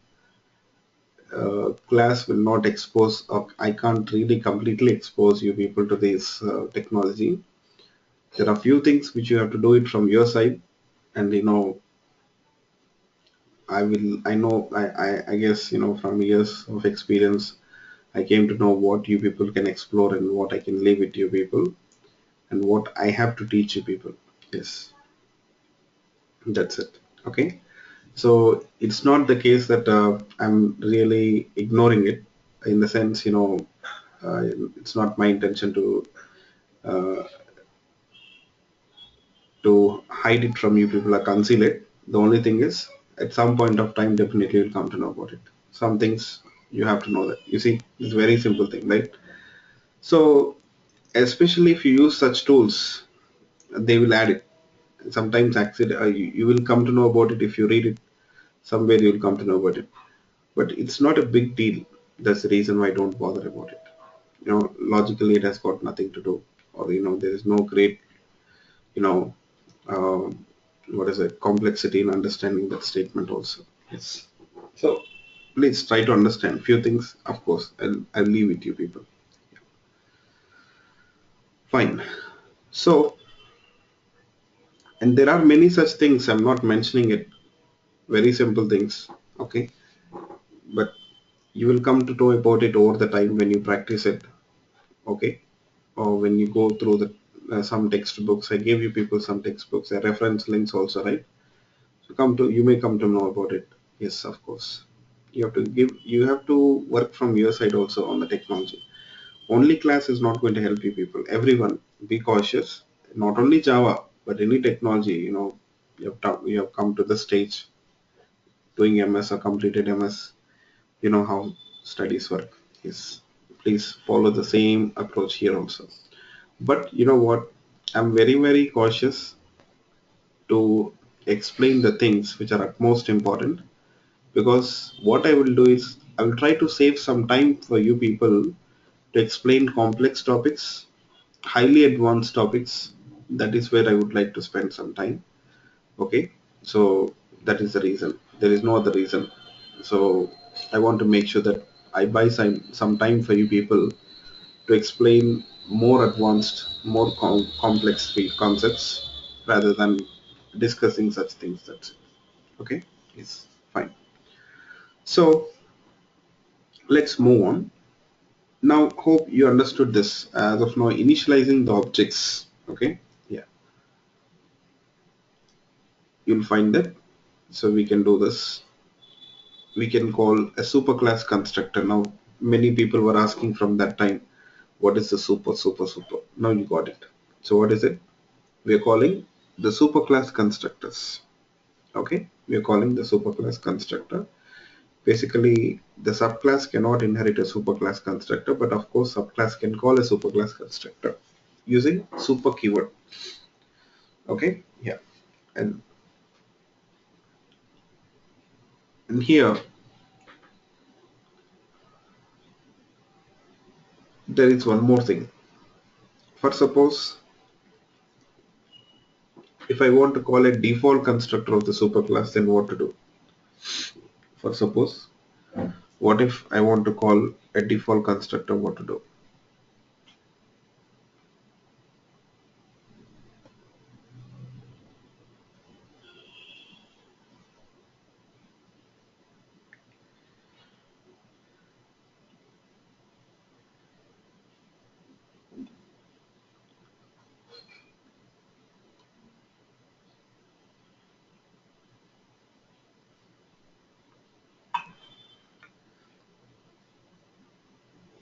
Class will not expose, or I can't really completely expose you people to this technology. There are few things which you have to do it from your side, and I guess, from years of experience, I came to know what you people can explore and what I can leave with you people and what I have to teach you people. Yes, that's it. Okay. So it's not the case that I'm really ignoring it in the sense, uh, it's not my intention uh, to hide it from you people or conceal it. The only thing is, at some point of time, definitely you'll come to know about it. Some things you have to know that. You see, it's a very simple thing, right? So, especially if you use such tools, they will add it. Sometimes you will come to know about it if you read it. Somewhere you'll come to know about it. But it's not a big deal. That's the reason why I don't bother about it. Logically, it has got nothing to do, or there is no great, you know, uh, what is it, complexity in understanding that statement also. Yes. So please try to understand few things. Of course, I'll leave it to you people. Fine. So, and there are many such things. I'm not mentioning it. Very simple things. Okay, but you will come to know about it over the time when you practice it. Okay, or when you go through the some textbooks. I gave you people some textbooks, reference links also, right? So you may come to know about it. Yes, of course. You have to work from your side also on the technology. Only class is not going to help you people. Everyone, be cautious. Not only Java, but any technology, you have come to the stage doing MS or completed MS, you know how studies work. Yes. Please follow the same approach here also. But you know what? I'm very, very cautious to explain the things which are at most important, because what I will do is I will try to save some time for you people to explain complex topics, highly advanced topics. That is where I would like to spend some time. Okay, so that is the reason. There is no other reason. So I want to make sure that I buy some time for you people to explain more advanced, more complex field concepts rather than discussing such things. That's it. Okay, yes, fine. So let's move on. Now, hope you understood this. As of now, initializing the objects. Okay, yeah, you'll find that. So we can do this. We can call a superclass constructor. Now, many people were asking from that time, what is the super? Now you got it. So what is it? We are calling the superclass constructors. Okay, we are calling the superclass constructor. Basically, the subclass cannot inherit a superclass constructor, but of course, subclass can call a superclass constructor using super keyword. Okay, yeah, and here there is one more thing. For suppose if I want to call a default constructor of the superclass, then what to do? For suppose, what if I want to call a default constructor, what to do?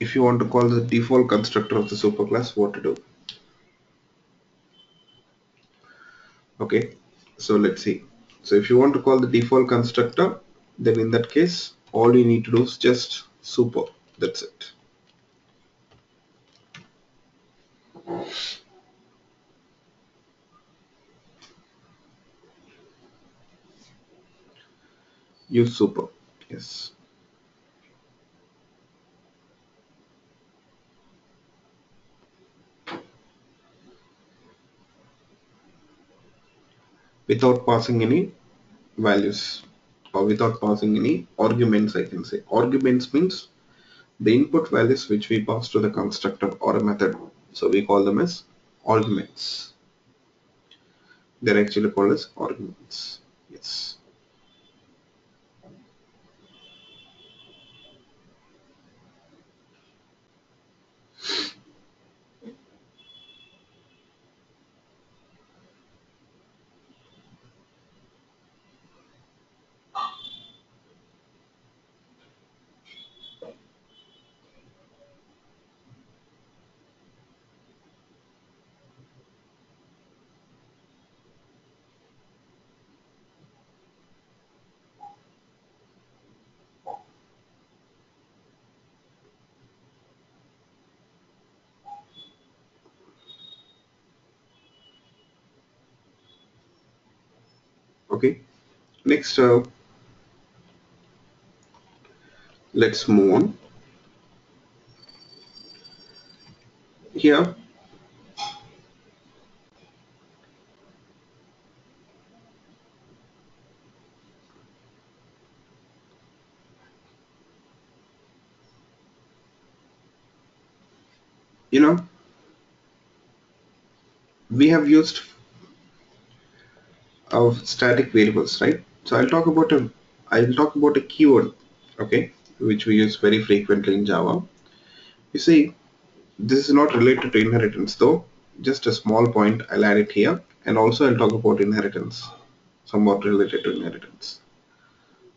If you want to call the default constructor of the superclass, what to do? Okay, so let's see. So if you want to call the default constructor, then in that case, all you need to do is just super. That's it. Use super. Yes. Without passing any values or without passing any arguments, I can say. Arguments means the input values which we pass to the constructor or a method. So we call them as arguments. They're actually called as arguments. Yes. Okay. Next, let's move on. Here, you know, we have used of static variables, right? So I'll talk about a keyword, okay, which we use very frequently in Java. You see, this is not related to inheritance though. Just a small point, I'll add it here, and also I'll talk about inheritance, somewhat related to inheritance.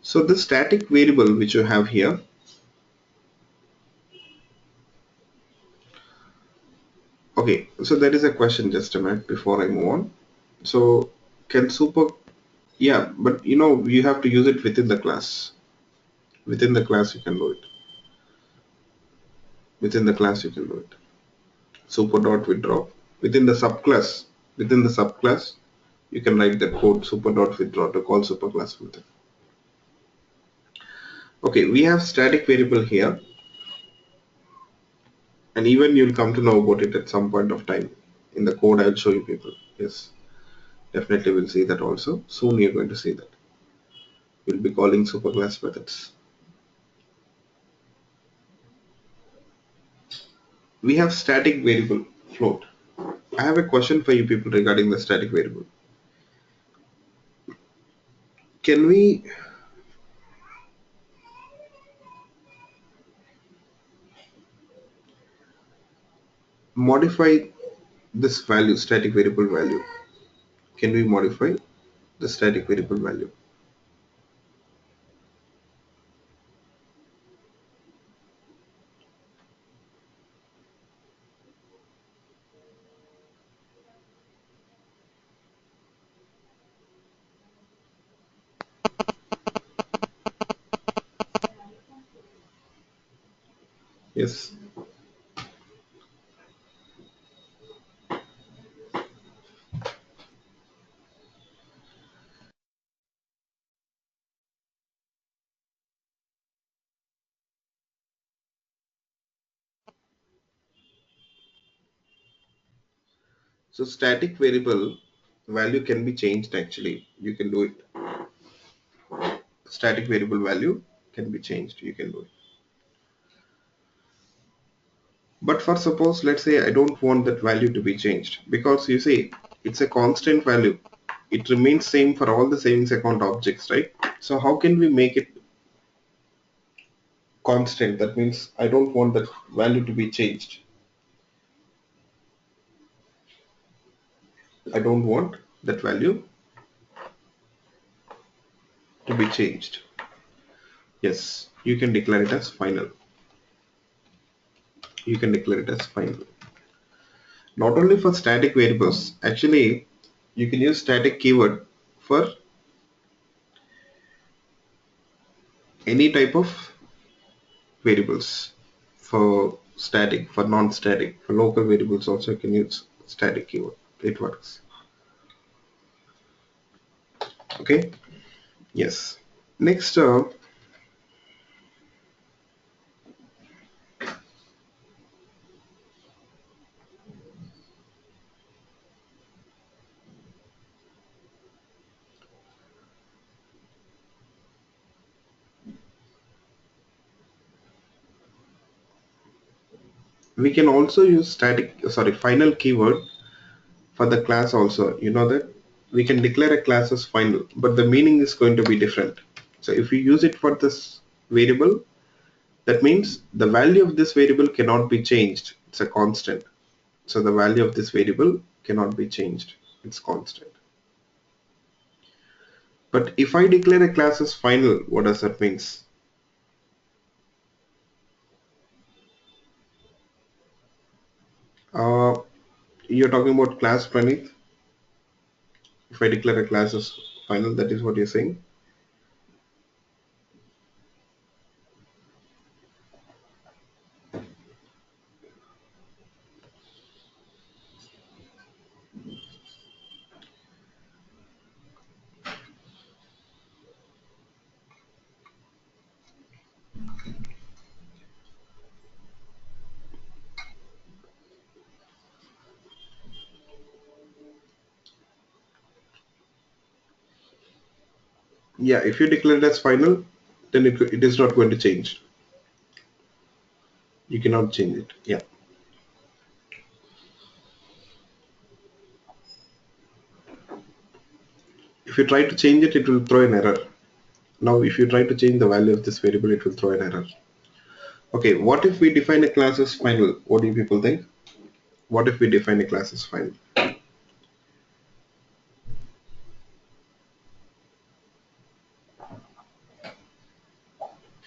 So the static variable which you have here, okay, so there is a question, just a minute before I move on. So can super, yeah, but you have to use it within the class. Within the class you can do it. Within the class you can do it. Super dot withdraw. Within the subclass, within the subclass, you can write the code super dot withdraw to call superclass method. Okay, we have static variable here, and even you'll come to know about it at some point of time. In the code I'll show you people. Yes, definitely we'll see that also. Soon you're going to see that. We'll be calling superclass methods. We have static variable float. I have a question for you people regarding the static variable. Can we modify this value, static variable value? Can we modify the static variable value? Yes. So static variable value can be changed actually. You can do it. Static variable value can be changed. You can do it. But for suppose, let's say I don't want that value to be changed because you see, it's a constant value. It remains same for all the savings account objects, right? So how can we make it constant? That means I don't want that value to be changed. I don't want that value to be changed. Yes, you can declare it as final. You can declare it as final. Not only for static variables, actually you can use static keyword for any type of variables. For static, for non-static, for local variables also you can use static keyword. It works. Okay. Yes. Next, we can also use final keyword for the class also. You know that we can declare a class as final, but the meaning is going to be different. So if you use it for this variable, that means the value of this variable cannot be changed. It's a constant. So the value of this variable cannot be changed. It's constant. But if I declare a class as final, what does that mean? Uh, you're talking about class, Pranit. If I declare a class as final, that is what you're saying. Yeah, if you declare it as final, then it is not going to change. You cannot change it. Yeah. If you try to change it, it will throw an error. Now, if you try to change the value of this variable, it will throw an error. Okay, what if we define a class as final? What do you people think? What if we define a class as final?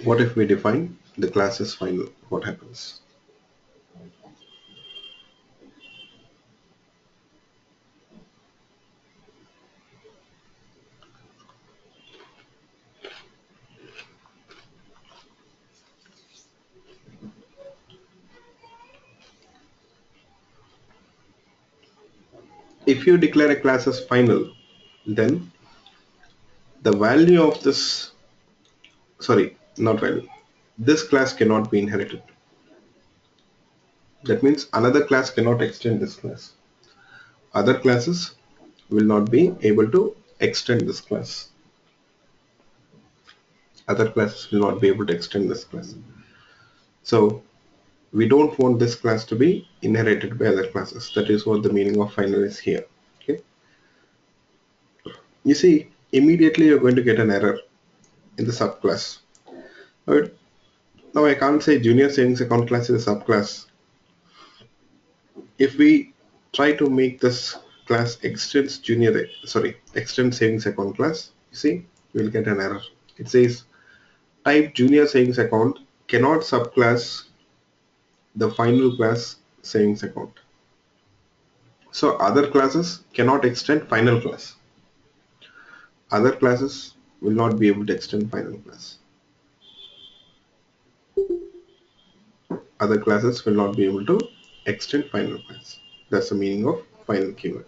What if we define the class as final? What happens? If you declare a class as final, then the value of this, sorry, not value, this class cannot be inherited. That means another class cannot extend this class. Other classes will not be able to extend this class. Other classes will not be able to extend this class. So we don't want this class to be inherited by other classes. That is what the meaning of final is here. Okay. You see, immediately you're going to get an error in the subclass. Alright. Now I can't say junior savings account class is a subclass. If we try to make this class extends extend savings account class, you see, you will get an error. It says type junior savings account cannot subclass the final class savings account. So other classes cannot extend final class. Other classes will not be able to extend final class. Other classes will not be able to extend final class. That's the meaning of final keyword.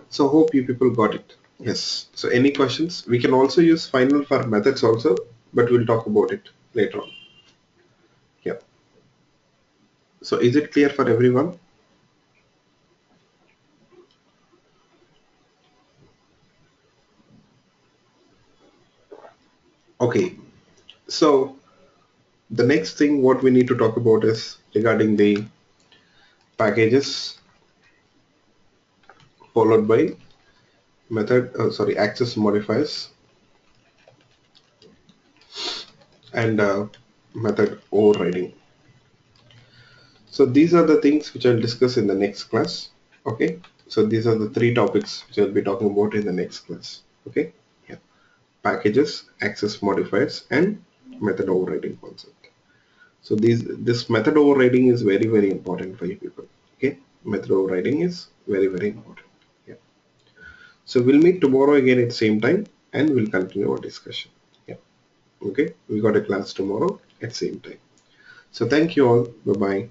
So hope you people got it. Yes. So any questions? We can also use final for methods also, but we'll talk about it later on. Yeah. So is it clear for everyone? Okay. So the next thing what we need to talk about is regarding the packages followed by access modifiers and method overriding. So these are the things which I'll discuss in the next class. Okay. So these are the three topics which I'll be talking about in the next class. Okay. Yeah. Packages, access modifiers, and method overriding concept. So this method overriding is very, very important for you people. Okay. Method overriding is very, very important. Yeah. So we'll meet tomorrow again at the same time and we'll continue our discussion. Yeah. Okay. We got a class tomorrow at same time. So thank you all. Bye bye.